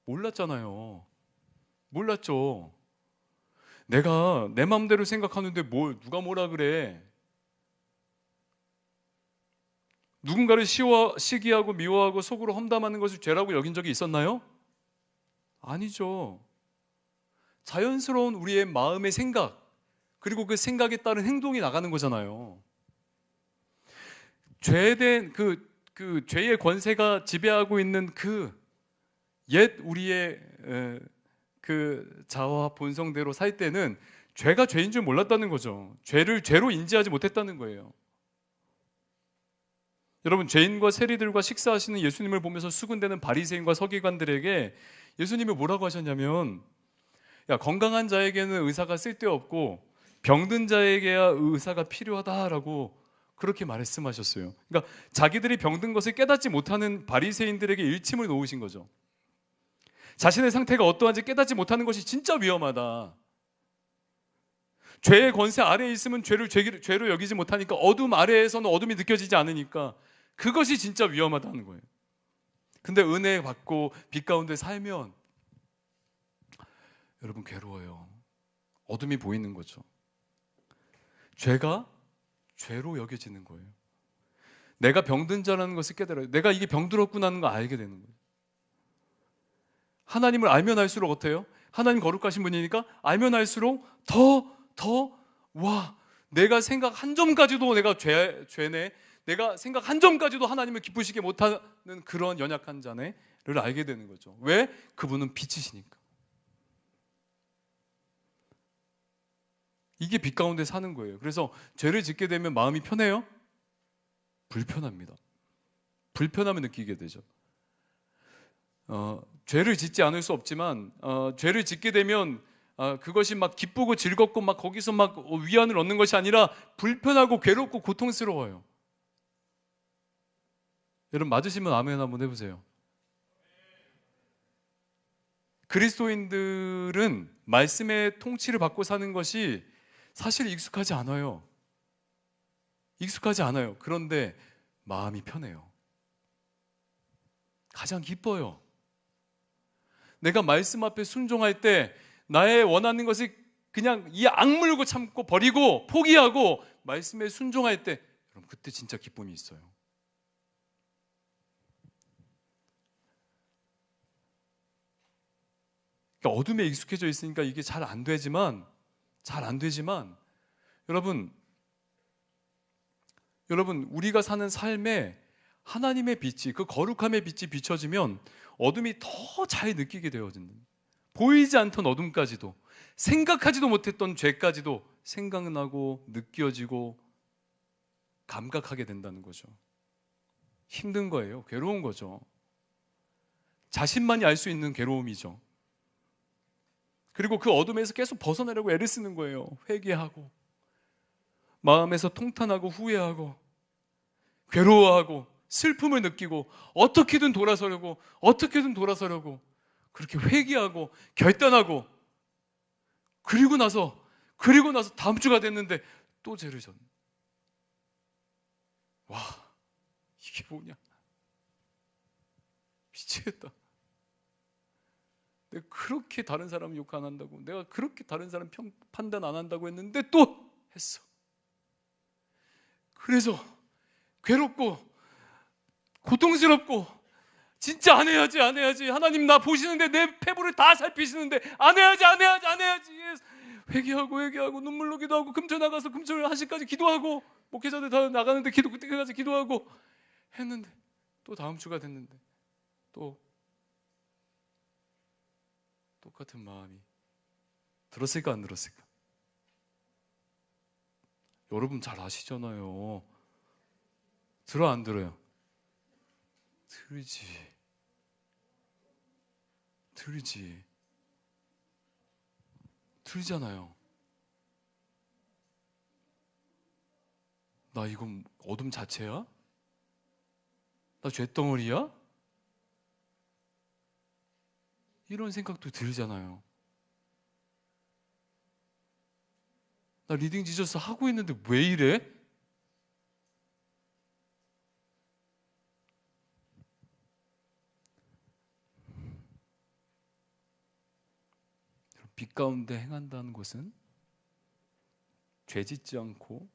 몰랐잖아요. 몰랐죠. 내가 내 마음대로 생각하는데 누가 뭐라 그래? 누군가를 시기하고 미워하고 속으로 험담하는 것을 죄라고 여긴 적이 있었나요? 아니죠. 자연스러운 우리의 마음의 생각, 그리고 그 생각에 따른 행동이 나가는 거잖아요. 죄된 그 죄의 권세가 지배하고 있는 그 옛 우리의 그 자아와 본성대로 살 때는 죄가 죄인 줄 몰랐다는 거죠. 죄를 죄로 인지하지 못했다는 거예요. 여러분, 죄인과 세리들과 식사하시는 예수님을 보면서 수군대는 바리새인과 서기관들에게 예수님이 뭐라고 하셨냐면, 야, 건강한 자에게는 의사가 쓸데없고 병든 자에게야 의사가 필요하다라고 그렇게 말씀하셨어요. 그러니까 자기들이 병든 것을 깨닫지 못하는 바리새인들에게 일침을 놓으신 거죠. 자신의 상태가 어떠한지 깨닫지 못하는 것이 진짜 위험하다. 죄의 권세 아래에 있으면 죄로 여기지 못하니까, 어둠 아래에서는 어둠이 느껴지지 않으니까 그것이 진짜 위험하다는 거예요. 근데 은혜 받고 빛 가운데 살면 여러분 괴로워요. 어둠이 보이는 거죠. 죄가 죄로 여겨지는 거예요. 내가 병든 자라는 것을 깨달아요. 내가 이게 병들었구나 하는 걸 알게 되는 거예요. 하나님을 알면 알수록 어때요? 하나님 거룩하신 분이니까 알면 알수록 와, 내가 생각 한 점까지도 내가 죄네, 내가 생각 한 점까지도 하나님을 기쁘시게 못하는 그런 연약한 자네를 알게 되는 거죠. 왜? 그분은 빛이시니까. 이게 빛 가운데 사는 거예요. 그래서 죄를 짓게 되면 마음이 편해요? 불편합니다. 불편함을 느끼게 되죠. 죄를 짓지 않을 수 없지만 죄를 짓게 되면 그것이 막 기쁘고 즐겁고 막 거기서 막 위안을 얻는 것이 아니라 불편하고 괴롭고 고통스러워요. 여러분 맞으시면 아멘 한번 해보세요. 그리스도인들은 말씀의 통치를 받고 사는 것이 사실 익숙하지 않아요. 익숙하지 않아요. 그런데 마음이 편해요. 가장 기뻐요. 내가 말씀 앞에 순종할 때 나의 원하는 것을 그냥 이 악물고 참고 버리고 포기하고 말씀에 순종할 때, 여러분 그때 진짜 기쁨이 있어요. 그러니까 어둠에 익숙해져 있으니까 이게 잘 안 되지만 여러분 우리가 사는 삶에 하나님의 빛이, 그 거룩함의 빛이 비춰지면 어둠이 더 잘 느끼게 되어진다. 보이지 않던 어둠까지도, 생각하지도 못했던 죄까지도 생각나고 느껴지고 감각하게 된다는 거죠. 힘든 거예요. 괴로운 거죠. 자신만이 알 수 있는 괴로움이죠. 그리고 그 어둠에서 계속 벗어나려고 애를 쓰는 거예요. 회개하고 마음에서 통탄하고 후회하고 괴로워하고 슬픔을 느끼고 어떻게든 돌아서려고 그렇게 회개하고 결단하고 그리고 나서 다음 주가 됐는데 또 죄를 졌네. 와, 이게 뭐냐, 미치겠다. 내가 그렇게 다른 사람 욕 안 한다고, 내가 그렇게 다른 사람 판단 안 한다고 했는데 또 했어. 그래서 괴롭고 고통스럽고 진짜 안 해야지 하나님 나 보시는데, 내 패부를 다 살피시는데 안 해야지 회개하고 눈물로 기도하고 금초 나가서 금초를 1시까지 기도하고 목회자들 다 나가는데 그때까지 기도하고 했는데 또 다음 주가 됐는데 또 똑같은 마음이 들었을까 안 들었을까? 여러분 잘 아시잖아요. 들어 안 들어요? 들리잖아요. 나 이건 어둠 자체야? 나 쇳덩어리야? 이런 생각도 들잖아요. 나 리딩 지저스 하고 있는데 왜 이래? 빛 가운데 행한다는 것은 죄 짓지 않고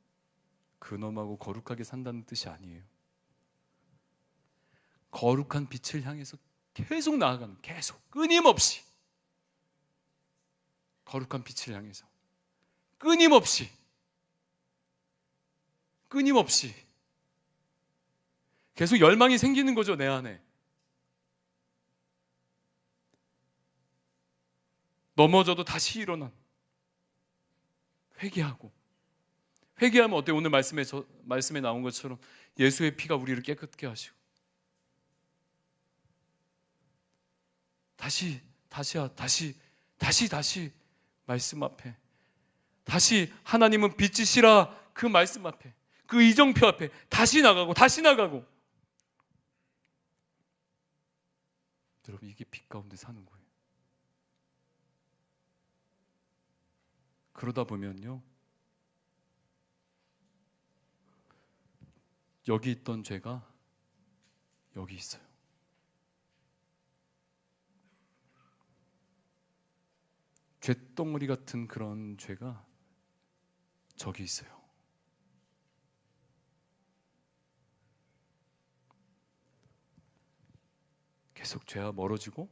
근엄하고 거룩하게 산다는 뜻이 아니에요. 거룩한 빛을 향해서 계속 나아가는, 계속 끊임없이 거룩한 빛을 향해서 끊임없이 계속 열망이 생기는 거죠, 내 안에. 넘어져도 다시 일어난, 회개하면 어때요? 오늘 말씀에 나온 것처럼 예수의 피가 우리를 깨끗게 하시고 다시 말씀 앞에, 다시 하나님은 빛이시라 그 말씀 앞에, 그 이정표 앞에 다시 나가고 여러분, 이게 빛 가운데 사는 거예요. 그러다 보면요, 여기 있던 죄가 여기 있어요. 쇳덩어리 같은 그런 죄가 저기 있어요. 계속 죄와 멀어지고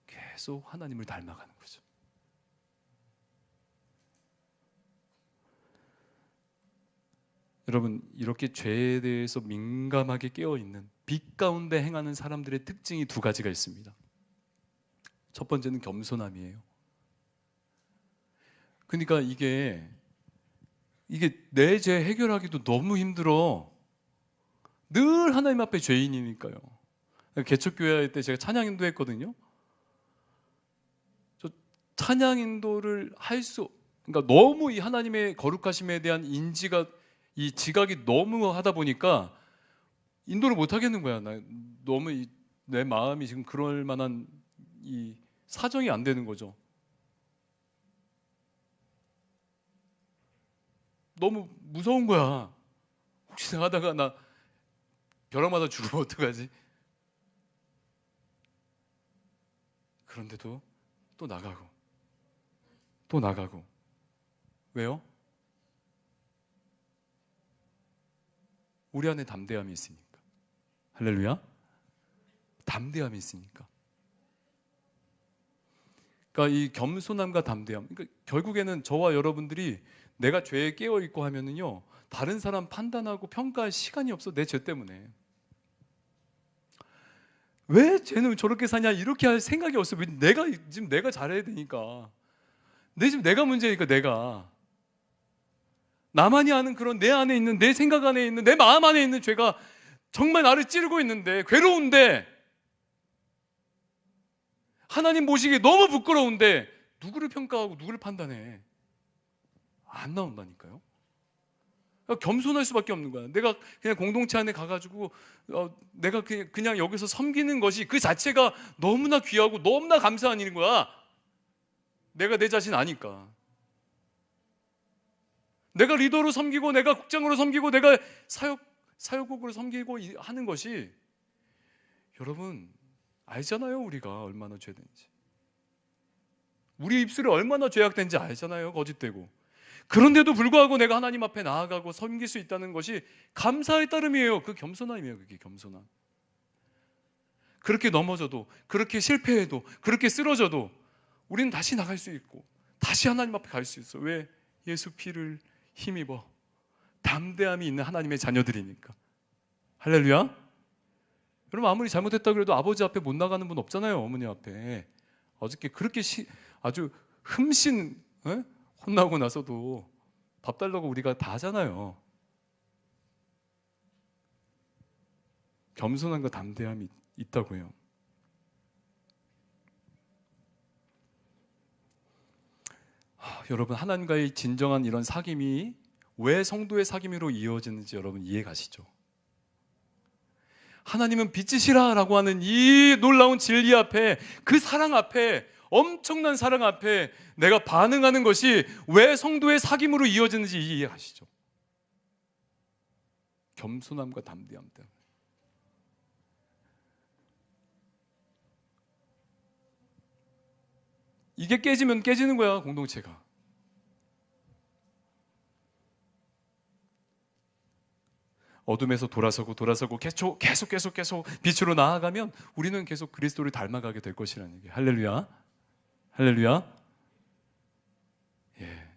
계속 하나님을 닮아가는 거죠. 여러분, 이렇게 죄에 대해서 민감하게 깨어있는 빛 가운데 행하는 사람들의 특징이 두 가지가 있습니다. 첫 번째는 겸손함이에요. 그러니까 이게 내 죄 해결하기도 너무 힘들어. 늘 하나님 앞에 죄인이니까요. 개척교회 때 제가 찬양 인도했거든요. 저 찬양 인도를 그러니까 너무 이 하나님의 거룩하심에 대한 인지가, 이 지각이 너무 하다 보니까 인도를 못 하겠는 거야. 너무 내 마음이 지금 그럴 만한 이 사정이 안 되는 거죠. 너무 무서운 거야. 혹시나 하다가 나 벼락 맞아 죽으면 어떡하지? 그런데도 또 나가고. 왜요? 우리 안에 담대함이 있으니까. 할렐루야. 담대함이 있으니까. 그러니까 이 겸손함과 담대함, 그러니까 결국에는 저와 여러분들이 내가 죄에 깨어 있고 하면은요, 다른 사람 판단하고 평가할 시간이 없어. 내 죄 때문에. 왜 쟤는 저렇게 사냐 이렇게 할 생각이 없어. 지금 내가 잘해야 되니까. 지금 내가 문제니까. 내가 나만이 아는 그런 내 안에 있는, 내 생각 안에 있는, 내 마음 안에 있는 죄가 정말 나를 찌르고 있는데, 괴로운데, 하나님 보시기에 너무 부끄러운데 누구를 평가하고 누구를 판단해? 안 나온다니까요. 그러니까 겸손할 수밖에 없는 거야. 내가 그냥 공동체 안에 가가지고 내가 그냥 여기서 섬기는 것이 그 자체가 너무나 귀하고 너무나 감사한 일인 거야. 내가 내 자신 아니까. 내가 리더로 섬기고, 내가 국장으로 섬기고, 내가 사역국으로 섬기고 하는 것이, 여러분 알잖아요. 우리가 얼마나 죄된지, 우리 입술이 얼마나 죄악된지 알잖아요. 거짓되고. 그런데도 불구하고 내가 하나님 앞에 나아가고 섬길 수 있다는 것이 감사의 따름이에요. 그 겸손함이에요. 그게 겸손함. 그렇게 넘어져도, 그렇게 실패해도, 그렇게 쓰러져도 우리는 다시 나갈 수 있고 다시 하나님 앞에 갈 수 있어. 왜? 예수 피를 힘입어 담대함이 있는 하나님의 자녀들이니까. 할렐루야. 여러분, 아무리 잘못했다 그래도 아버지 앞에 못 나가는 분 없잖아요. 어머니 앞에. 어저께 그렇게 아주 흠씬 혼나고 나서도 밥 달라고 우리가 다 하잖아요. 겸손함과 담대함이 있다고요. 여러분, 하나님과의 진정한 이런 사귐이 왜 성도의 사귐으로 이어지는지 여러분 이해 가시죠? 하나님은 빛이시라 라고 하는 이 놀라운 진리 앞에, 그 사랑 앞에, 엄청난 사랑 앞에 내가 반응하는 것이 왜 성도의 사귐으로 이어지는지 이해 가시죠? 겸손함과 담대함 때문에. 이게 깨지면 깨지는 거야, 공동체가. 어둠에서 돌아서고 계속 빛으로 나아가면 우리는 계속 그리스도를 닮아가게 될 것이라는 얘기예요. 할렐루야. 할렐루야. 예.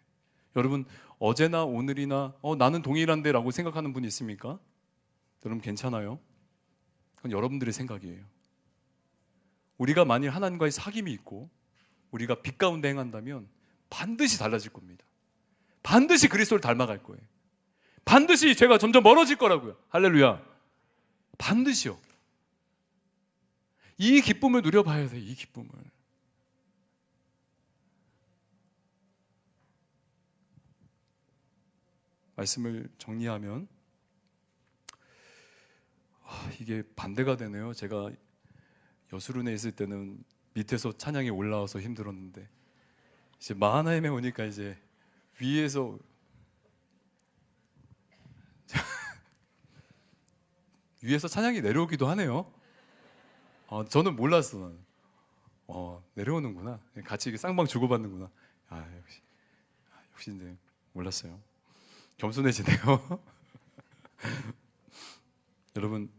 여러분, 어제나 오늘이나 나는 동일한데 라고 생각하는 분 있습니까? 여러분, 괜찮아요? 그건 여러분들의 생각이에요. 우리가 만일 하나님과의 사귐이 있고 우리가 빛 가운데 행한다면 반드시 달라질 겁니다. 반드시 그리스도를 닮아갈 거예요. 반드시 죄가 점점 멀어질 거라고요. 할렐루야. 반드시요. 이 기쁨을 누려봐야 돼요. 이 기쁨을. 말씀을 정리하면 이게 반대가 되네요. 제가 여수론에 있을 때는 밑에서 찬양이 올라와서 힘들었는데 이제 마하나임에 오니까 이제 위에서 위에서 찬양이 내려오기도 하네요. 저는 몰랐어. 내려오는구나. 같이 쌍방 주고받는구나. 역시 이제 몰랐어요. 겸손해지네요. 여러분,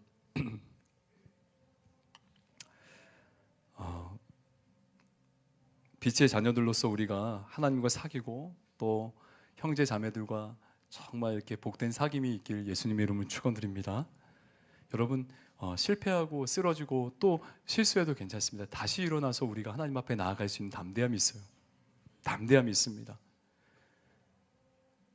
빛의 자녀들로서 우리가 하나님과 사귀고 또 형제 자매들과 정말 이렇게 복된 사귐이 있길 예수님의 이름으로 축원드립니다. 여러분, 실패하고 쓰러지고 또 실수해도 괜찮습니다. 다시 일어나서 우리가 하나님 앞에 나아갈 수 있는 담대함이 있어요. 담대함이 있습니다.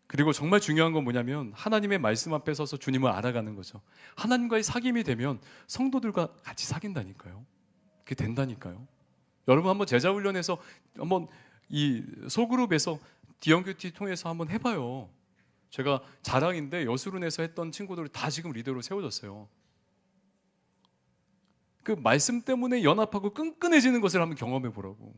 그리고 정말 중요한 건 뭐냐면 하나님의 말씀 앞에 서서 주님을 알아가는 거죠. 하나님과의 사귐이 되면 성도들과 같이 사귄다니까요. 그게 된다니까요. 여러분, 한번 제자훈련에서 한번 이 소그룹에서 디언큐티 통해서 한번 해봐요. 제가 자랑인데 여수론에서 했던 친구들이 다 지금 리더로 세워졌어요. 그 말씀 때문에 연합하고 끈끈해지는 것을 한번 경험해 보라고.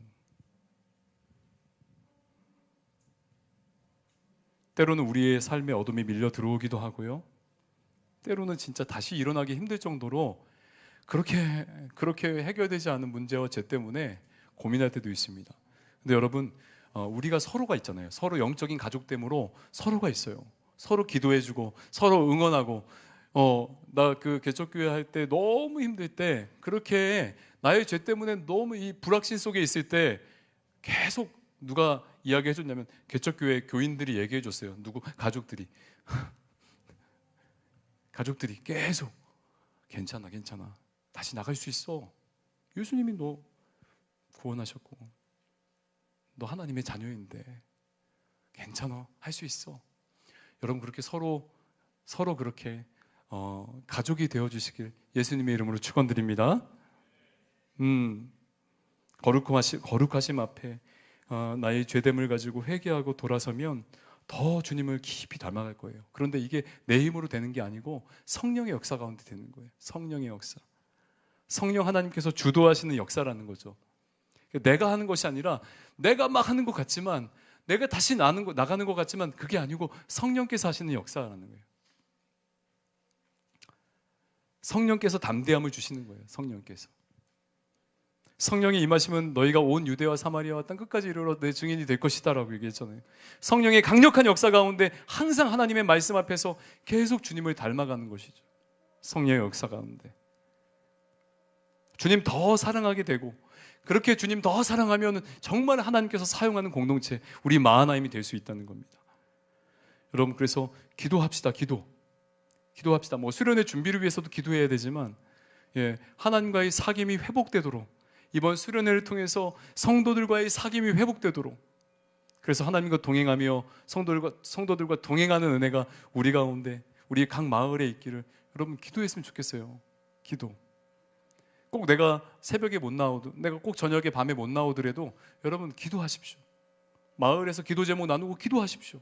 때로는 우리의 삶에 어둠이 밀려 들어오기도 하고요. 때로는 진짜 다시 일어나기 힘들 정도로 그렇게 해결되지 않은 문제와 죄 때문에 고민할 때도 있습니다. 근데 여러분, 우리가 서로가 있잖아요. 서로 영적인 가족됨으로 서로가 있어요. 서로 기도해주고 서로 응원하고 나 그 개척교회 할 때 너무 힘들 때 그렇게 나의 죄 때문에 너무 이 불확신 속에 있을 때 계속 누가 이야기해 줬냐면 개척교회 교인들이 얘기해 줬어요. 누구? 가족들이 계속 괜찮아 다시 나갈 수 있어. 예수님이 너 구원하셨고 너 하나님의 자녀인데 괜찮아, 할 수 있어. 여러분, 그렇게 서로 그렇게 가족이 되어 주시길 예수님의 이름으로 축원드립니다. 거룩하심 앞에 나의 죄됨을 가지고 회개하고 돌아서면 더 주님을 깊이 닮아갈 거예요. 그런데 이게 내 힘으로 되는 게 아니고 성령의 역사 가운데 되는 거예요. 성령의 역사. 성령 하나님께서 주도하시는 역사라는 거죠. 내가 하는 것이 아니라 내가 막 하는 것 같지만, 내가 다시 나가는 것 같지만 그게 아니고 성령께서 하시는 역사라는 거예요. 성령께서 담대함을 주시는 거예요. 성령이 임하시면 너희가 온 유대와 사마리아와 땅 끝까지 이르러 내 증인이 될 것이다 라고 얘기했잖아요. 성령의 강력한 역사 가운데 항상 하나님의 말씀 앞에서 계속 주님을 닮아가는 것이죠. 성령의 역사 가운데 주님 더 사랑하게 되고, 그렇게 주님 더 사랑하면 정말 하나님께서 사용하는 공동체, 우리 마하나임이 될 수 있다는 겁니다. 여러분, 그래서 기도합시다. 기도합시다. 수련회 준비를 위해서도 기도해야 되지만, 하나님과의 사귐이 회복되도록, 이번 수련회를 통해서 성도들과의 사귐이 회복되도록, 그래서 하나님과 동행하며 성도들과 동행하는 은혜가 우리 가운데, 우리 각 마을에 있기를 여러분 기도했으면 좋겠어요. 기도. 꼭 내가 새벽에 못 나오도, 내가 꼭 저녁에 밤에 못 나오더라도 여러분 기도하십시오. 마을에서 기도 제목 나누고 기도하십시오.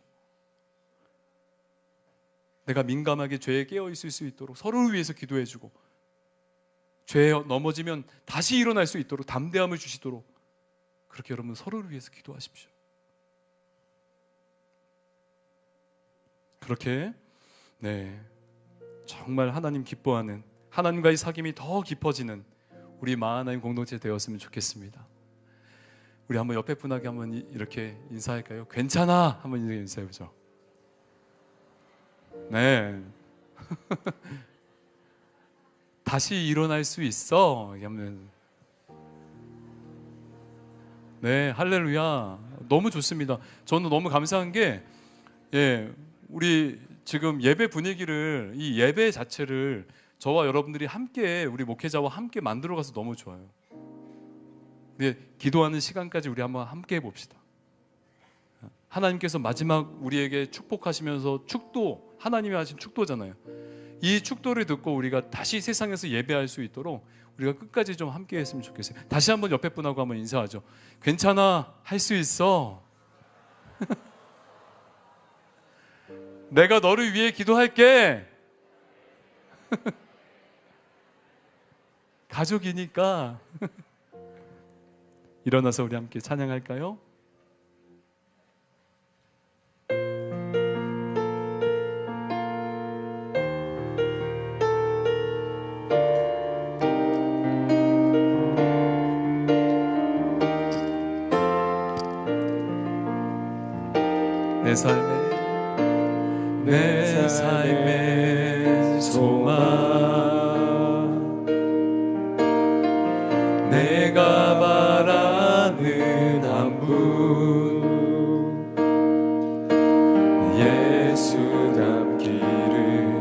내가 민감하게 죄에 깨어 있을 수 있도록 서로를 위해서 기도해주고, 죄에 넘어지면 다시 일어날 수 있도록 담대함을 주시도록, 그렇게 여러분 서로를 위해서 기도하십시오. 그렇게 정말 하나님 기뻐하는, 하나님과의 사귐이 더 깊어지는 우리 마하나임 공동체 되었으면 좋겠습니다. 우리 한번 옆에 분에게 한번 이렇게 인사할까요? 괜찮아 한번 인사해보죠. 네. 다시 일어날 수 있어. 네, 할렐루야. 너무 좋습니다. 저는 너무 감사한 게, 우리 지금 예배 분위기를, 이 예배 자체를 저와 여러분들이 함께, 우리 목회자와 함께 만들어가서 너무 좋아요. 근데 기도하는 시간까지 우리 한번 함께 해봅시다. 하나님께서 마지막 우리에게 축복하시면서, 축도, 하나님이 하신 축도잖아요. 이 축도를 듣고 우리가 다시 세상에서 예배할 수 있도록 우리가 끝까지 좀 함께 했으면 좋겠어요. 다시 한번 옆에 분하고 한번 인사하죠. 괜찮아, 할 수 있어. 내가 너를 위해 기도할게. 가족이니까. 일어나서 우리 함께 찬양할까요? 내 삶의 소망, 내가 바라는 한 분, 예수 닮기를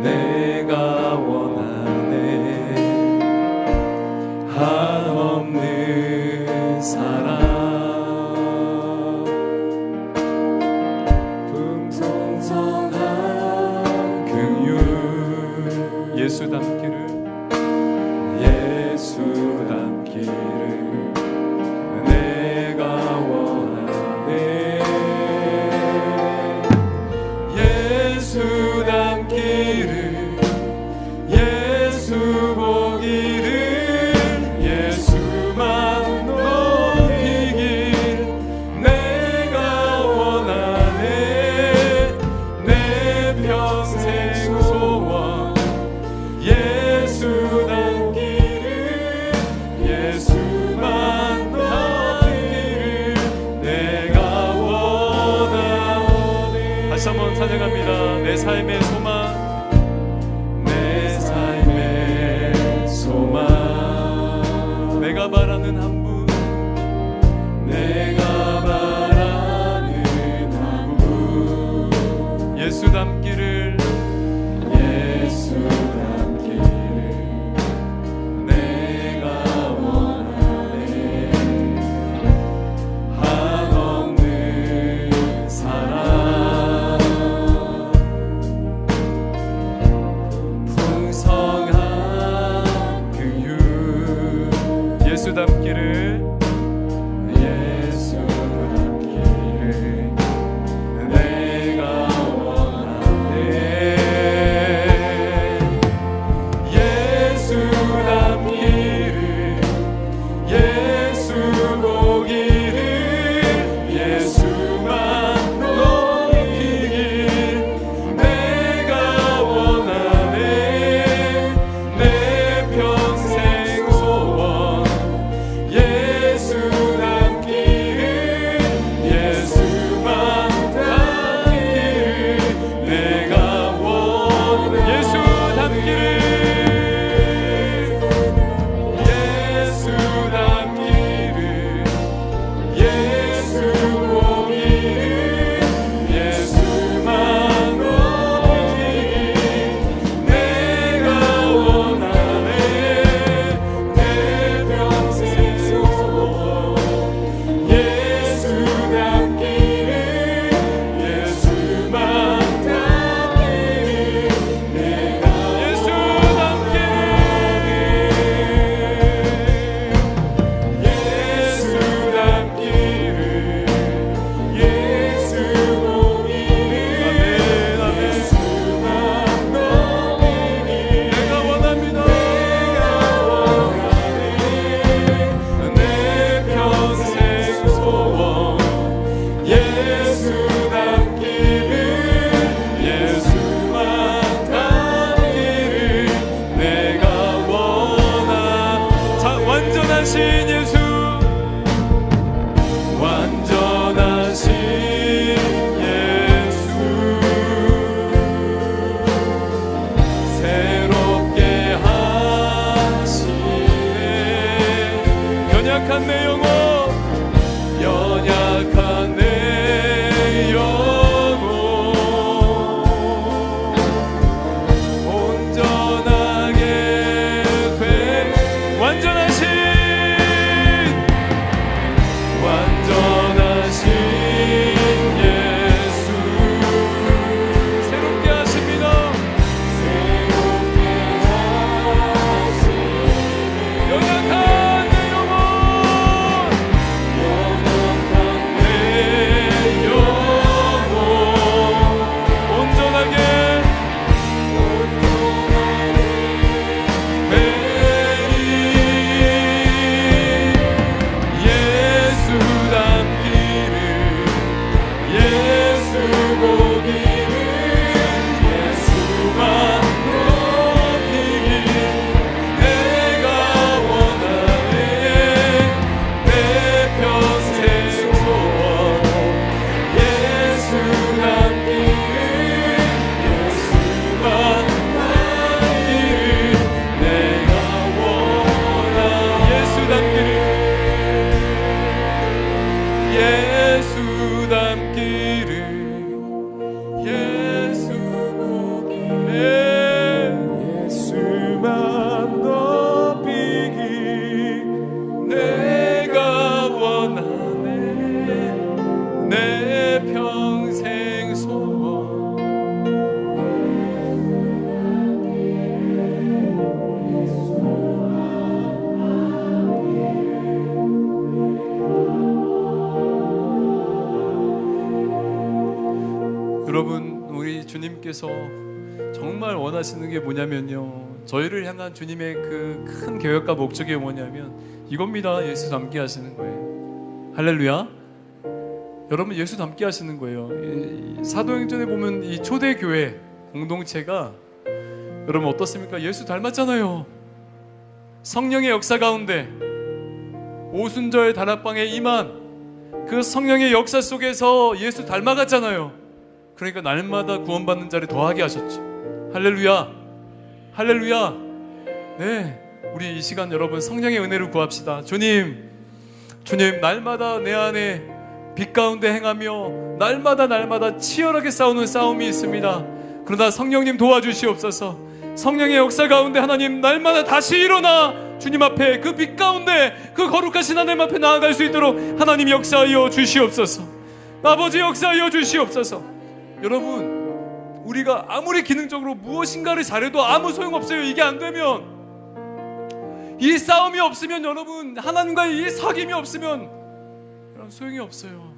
내가 원하네. 한없는 사랑, 예수 닮기를, 예수 닮기를 내가 원하네. 예수 닮기를, 예수 보기를, 예수만 높이길 내가 원하네. 내 평생 소원, 예수 닮기를, 예수만 닮기를 내가 원하네. 다시 한번 찬양합니다. 내 삶의 소망, 내 삶의 소망, 내가 바라는 한 분, 내가 바라는 한 분, 예수 닮기를, 예수 예수 닮기를, 예수 닮기를 내가 원하네. 하나님께서 정말 원하시는 게 뭐냐면요, 저희를 향한 주님의 그 큰 계획과 목적이 뭐냐면 이겁니다. 예수 닮게 하시는 거예요. 할렐루야. 여러분, 예수 닮게 하시는 거예요. 이 사도행전에 보면 이 초대교회 공동체가 여러분 어떻습니까? 예수 닮았잖아요. 성령의 역사 가운데 오순절 다락방에 임한 그 성령의 역사 속에서 예수 닮아갔잖아요. 그러니까 날마다 구원받는 자를 더하게 하셨죠. 할렐루야. 할렐루야. 네, 우리 이 시간 여러분 성령의 은혜를 구합시다. 주님 날마다 내 안에 빛 가운데 행하며 날마다 치열하게 싸우는 싸움이 있습니다. 그러나 성령님 도와주시옵소서. 성령의 역사 가운데 하나님 날마다 다시 일어나 주님 앞에 그 빛 가운데 그 거룩하신 하나님 앞에 나아갈 수 있도록 하나님 역사하여 주시옵소서. 아버지 역사하여 주시옵소서. 여러분, 우리가 아무리 기능적으로 무엇인가를 잘해도 아무 소용없어요. 이게 안 되면, 이 싸움이 없으면, 여러분 하나님과의 이 사귐이 없으면 여러분 소용이 없어요.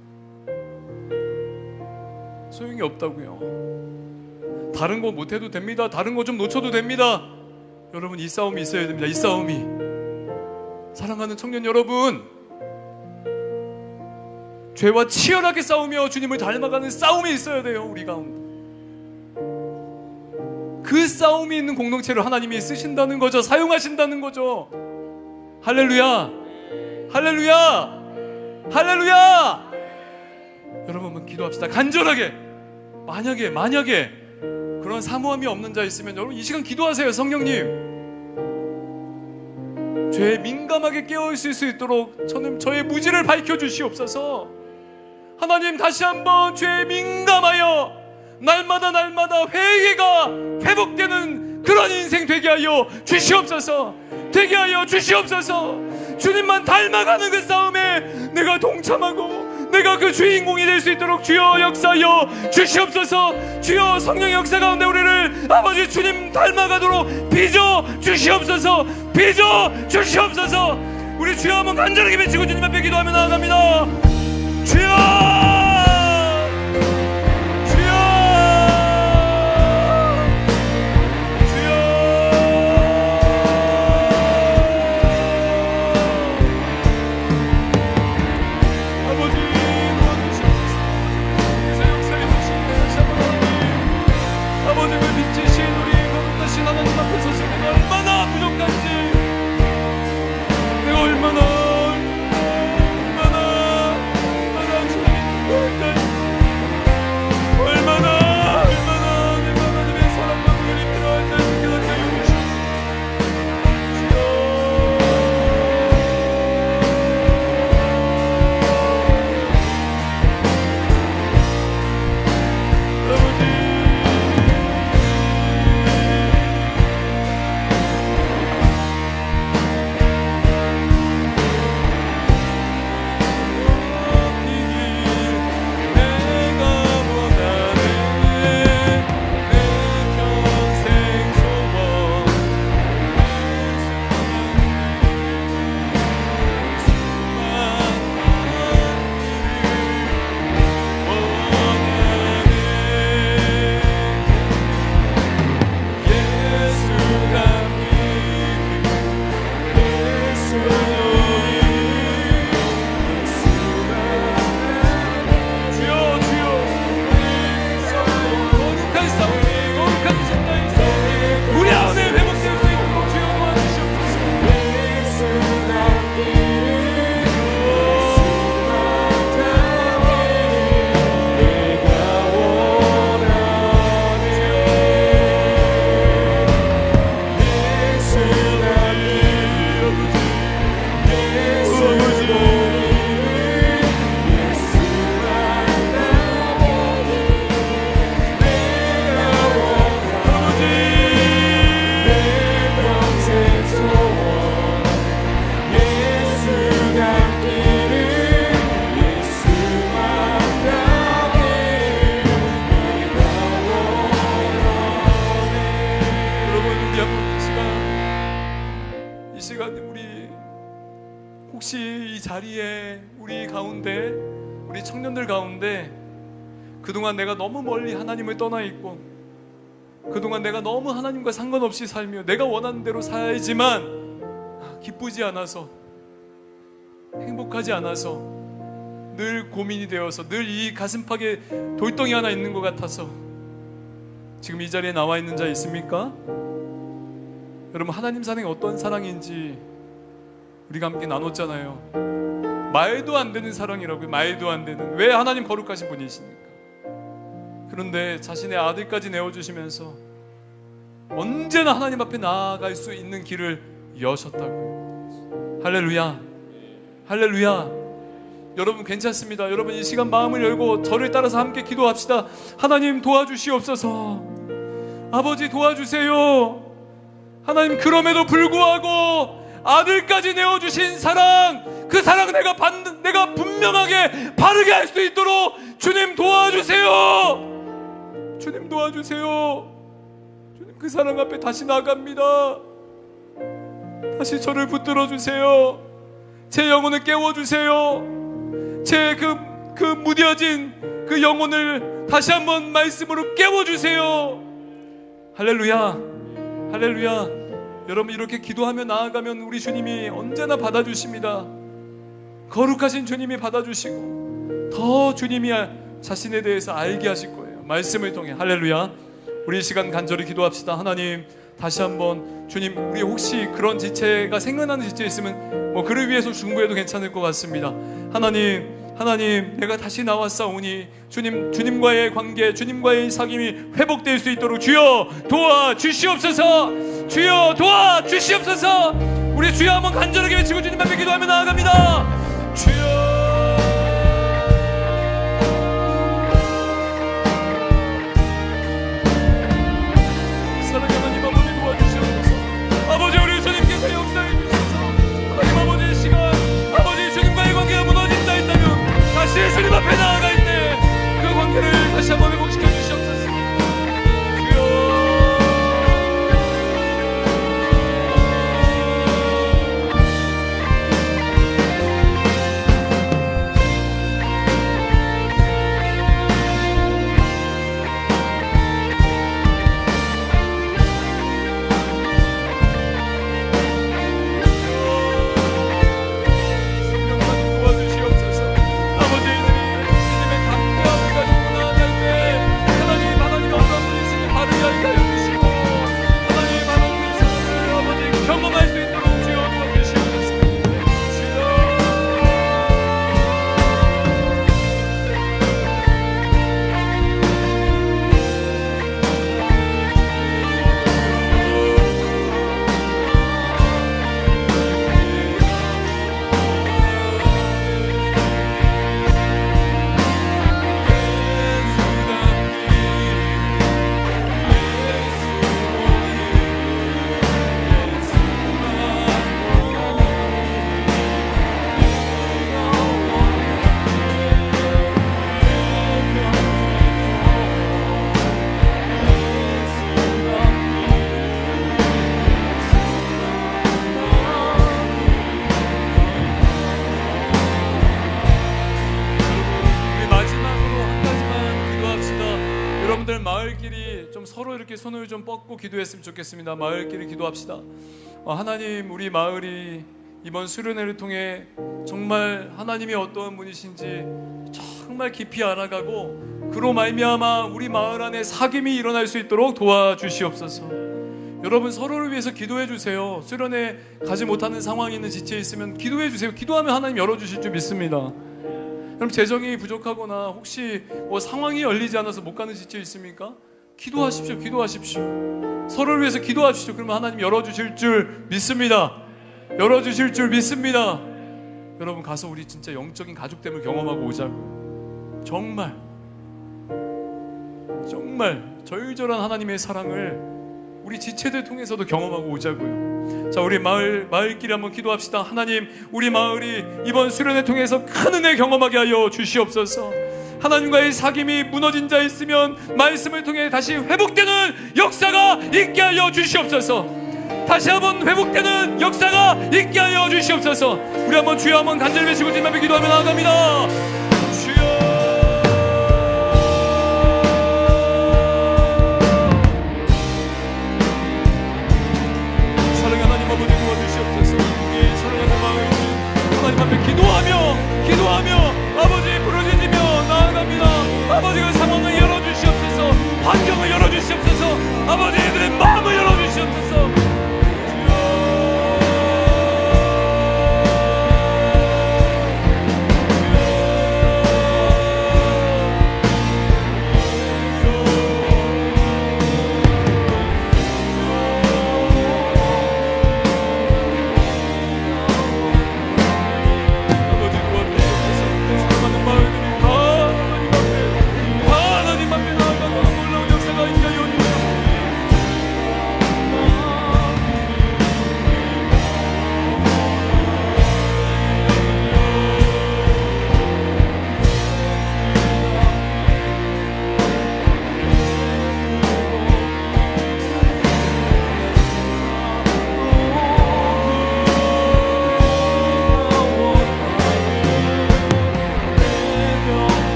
소용이 없다고요. 다른 거 못해도 됩니다. 다른 거 좀 놓쳐도 됩니다. 여러분 이 싸움이 있어야 됩니다. 이 싸움이. 사랑하는 청년 여러분, 죄와 치열하게 싸우며 주님을 닮아가는 싸움이 있어야 돼요. 우리 가운데 그 싸움이 있는 공동체를 하나님이 쓰신다는 거죠. 사용하신다는 거죠. 할렐루야. 할렐루야. 할렐루야. 여러분 한번 기도합시다. 간절하게. 만약에 그런 사모함이 없는 자 있으면 여러분 이 시간 기도하세요. 성령님, 죄에 민감하게 깨어있을 수 있도록 저의 무지를 밝혀주시옵소서. 하나님 다시 한번 죄에 민감하여 날마다 회개가 회복되는 그런 인생 되게 하여 주시옵소서. 되게 하여 주시옵소서. 주님만 닮아가는 그 싸움에 내가 동참하고 내가 그 주인공이 될 수 있도록 주여 역사하여 주시옵소서. 주여 성령 역사 가운데 우리를 아버지 주님 닮아가도록 빚어 주시옵소서. 빚어 주시옵소서. 우리 주여 한번 간절하게 외치고 주님 앞에 기도하며 나아갑니다. 주여, 우리 청년들 가운데 그동안 내가 너무 멀리 하나님을 떠나 있고 그동안 내가 너무 하나님과 상관없이 살며 내가 원하는 대로 살지만 기쁘지 않아서, 행복하지 않아서, 늘 고민이 되어서, 늘 이 가슴팍에 돌덩이 하나 있는 것 같아서 지금 이 자리에 나와 있는 자 있습니까? 여러분, 하나님 사랑이 어떤 사랑인지 우리가 함께 나눴잖아요. 말도 안 되는 사랑이라고요. 말도 안 되는. 왜? 하나님 거룩하신 분이시니까. 그런데 자신의 아들까지 내어주시면서 언제나 하나님 앞에 나아갈 수 있는 길을 여셨다고요. 할렐루야, 할렐루야. 여러분 괜찮습니다. 여러분 이 시간 마음을 열고 저를 따라서 함께 기도합시다. 하나님 도와주시옵소서. 아버지 도와주세요. 하나님, 그럼에도 불구하고 아들까지 내어주신 사랑, 그 사랑 내가 분명하게 바르게 할 수 있도록 주님 도와주세요. 주님 도와주세요. 주님, 그 사랑 앞에 다시 나갑니다. 다시 저를 붙들어 주세요. 제 영혼을 깨워주세요. 제 그 무뎌진 그 영혼을 다시 한번 말씀으로 깨워주세요. 할렐루야, 할렐루야. 여러분, 이렇게 기도하며 나아가면 우리 주님이 언제나 받아주십니다. 거룩하신 주님이 받아주시고 더 주님이 자신에 대해서 알게 하실 거예요. 말씀을 통해. 할렐루야. 우리 이 시간 간절히 기도합시다. 하나님, 다시 한번 주님, 우리 혹시 그런 지체가 생각나는 지체 있으면 그를 위해서 중보해도 괜찮을 것 같습니다. 하나님, 내가 다시 나왔사오니 주님과의 관계, 주님과의 사귐이 회복될 수 있도록 주여 도와주시옵소서. 주여 도와주시옵소서. 우리 주여 한번 간절하게 외치고 주님 앞에 기도하며 나아갑니다. 주여. 아버지, 우리 주님께서 역사해 주셔서 하나님 아버지, 이 시간 아버지 주님과의 관계가 무너진다 했다면 다시 주님 앞에 나아갈 때 그 관계를 다시 한번 회복시켜 주시옵소서. 마을끼리 좀 서로 이렇게 손을 좀 뻗고 기도했으면 좋겠습니다. 마을끼리 기도합시다. 하나님, 우리 마을이 이번 수련회를 통해 정말 하나님이 어떠한 분이신지 정말 깊이 알아가고 그로 말미암아 우리 마을 안에 사귐이 일어날 수 있도록 도와주시옵소서. 여러분, 서로를 위해서 기도해 주세요. 수련회 가지 못하는 상황이 있는 지체에 있으면 기도해 주세요. 기도하면 하나님 열어주실 줄 믿습니다. 그럼 재정이 부족하거나 혹시 상황이 열리지 않아서 못 가는 지체 있습니까? 기도하십시오. 기도하십시오. 서로를 위해서 기도하십시오. 그러면 하나님 열어주실 줄 믿습니다. 열어주실 줄 믿습니다. 여러분, 가서 우리 진짜 영적인 가족됨을 경험하고 오자고요. 정말 절절한 하나님의 사랑을 우리 지체들 통해서도 경험하고 오자고요. 자, 우리 마을끼리 한번 기도합시다. 하나님, 우리 마을이 이번 수련회 통해서 큰 은혜 경험하게 하여 주시옵소서. 하나님과의 사귐이 무너진 자 있으면 말씀을 통해 다시 회복되는 역사가 있게 하여 주시옵소서. 다시 한번 회복되는 역사가 있게 하여 주시옵소서. 우리 한번 주여 한번 간절히 외치고 주님 앞에 기도하며 나아갑니다. 주여.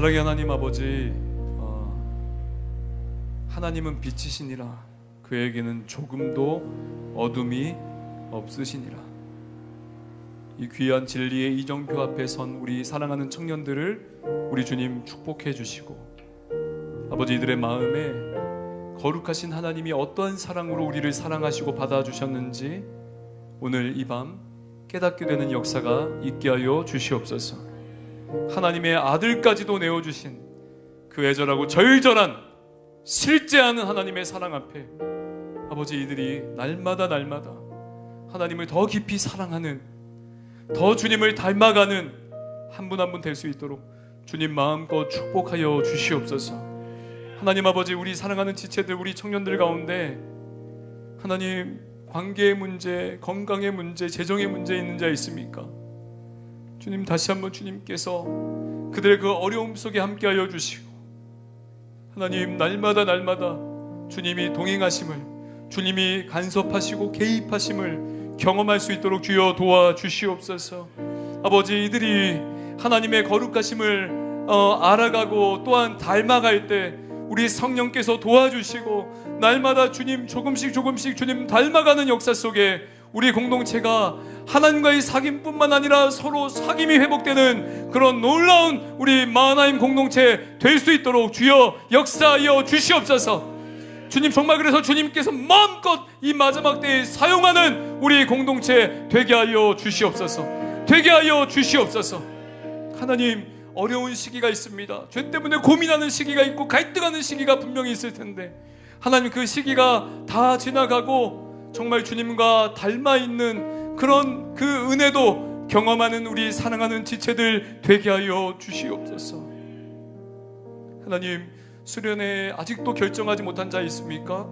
사랑의 하나님 아버지, 하나님은 빛이시니라. 그에게는 조금도 어둠이 없으시니라. 이 귀한 진리의 이정표 앞에 선 우리 사랑하는 청년들을 우리 주님 축복해 주시고, 아버지 이들의 마음에 거룩하신 하나님이 어떠한 사랑으로 우리를 사랑하시고 받아주셨는지 오늘 이 밤 깨닫게 되는 역사가 있게 하여 주시옵소서. 하나님의 아들까지도 내어주신 그 애절하고 절절한 실제하는 하나님의 사랑 앞에 아버지 이들이 날마다 하나님을 더 깊이 사랑하는, 더 주님을 닮아가는 한 분 한 분 될 수 있도록 주님 마음껏 축복하여 주시옵소서. 하나님 아버지, 우리 사랑하는 지체들, 우리 청년들 가운데 하나님 관계의 문제, 건강의 문제, 재정의 문제 있는 자 있습니까? 주님 다시 한번 주님께서 그들의 그 어려움 속에 함께하여 주시고, 하나님 날마다 주님이 동행하심을, 주님이 간섭하시고 개입하심을 경험할 수 있도록 주여 도와주시옵소서. 아버지 이들이 하나님의 거룩하심을 알아가고 또한 닮아갈 때 우리 성령께서 도와주시고 날마다 주님 조금씩 주님 닮아가는 역사 속에 우리 공동체가 하나님과의 사귐뿐만 아니라 서로 사귐이 회복되는 그런 놀라운 우리 마하나임 공동체 될 수 있도록 주여 역사하여 주시옵소서. 주님 정말 그래서 주님께서 마음껏 이 마지막 때에 사용하는 우리 공동체 되게 하여 주시옵소서. 되게 하여 주시옵소서. 하나님 어려운 시기가 있습니다. 죄 때문에 고민하는 시기가 있고 갈등하는 시기가 분명히 있을 텐데 하나님 그 시기가 다 지나가고 정말 주님과 닮아있는 그런 그 은혜도 경험하는 우리 사랑하는 지체들 되게 하여 주시옵소서. 하나님 수련회에 아직도 결정하지 못한 자 있습니까?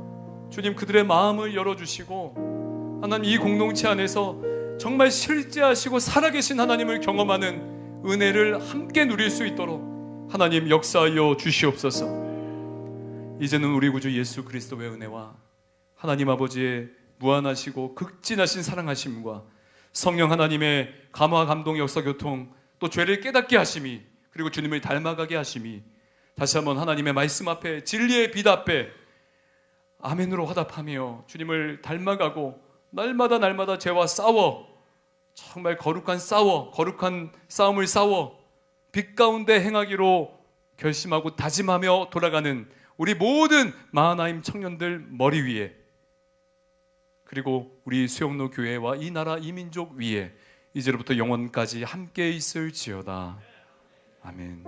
주님 그들의 마음을 열어주시고 하나님 이 공동체 안에서 정말 실제하시고 살아계신 하나님을 경험하는 은혜를 함께 누릴 수 있도록 하나님 역사하여 주시옵소서. 이제는 우리 구주 예수 그리스도의 은혜와 하나님 아버지의 무한하시고 극진하신 사랑하심과 성령 하나님의 감화 감동 역사 교통, 또 죄를 깨닫게 하심이, 그리고 주님을 닮아가게 하심이 다시 한번 하나님의 말씀 앞에 진리의 빛 앞에 아멘으로 화답하며 주님을 닮아가고 날마다 죄와 싸워 정말 거룩한 싸움을 싸워 빛 가운데 행하기로 결심하고 다짐하며 돌아가는 우리 모든 마하나임 청년들 머리 위에, 그리고 우리 수영로 교회와 이 나라 이 민족 위에 이제로부터 영원까지 함께 있을지어다. 아멘.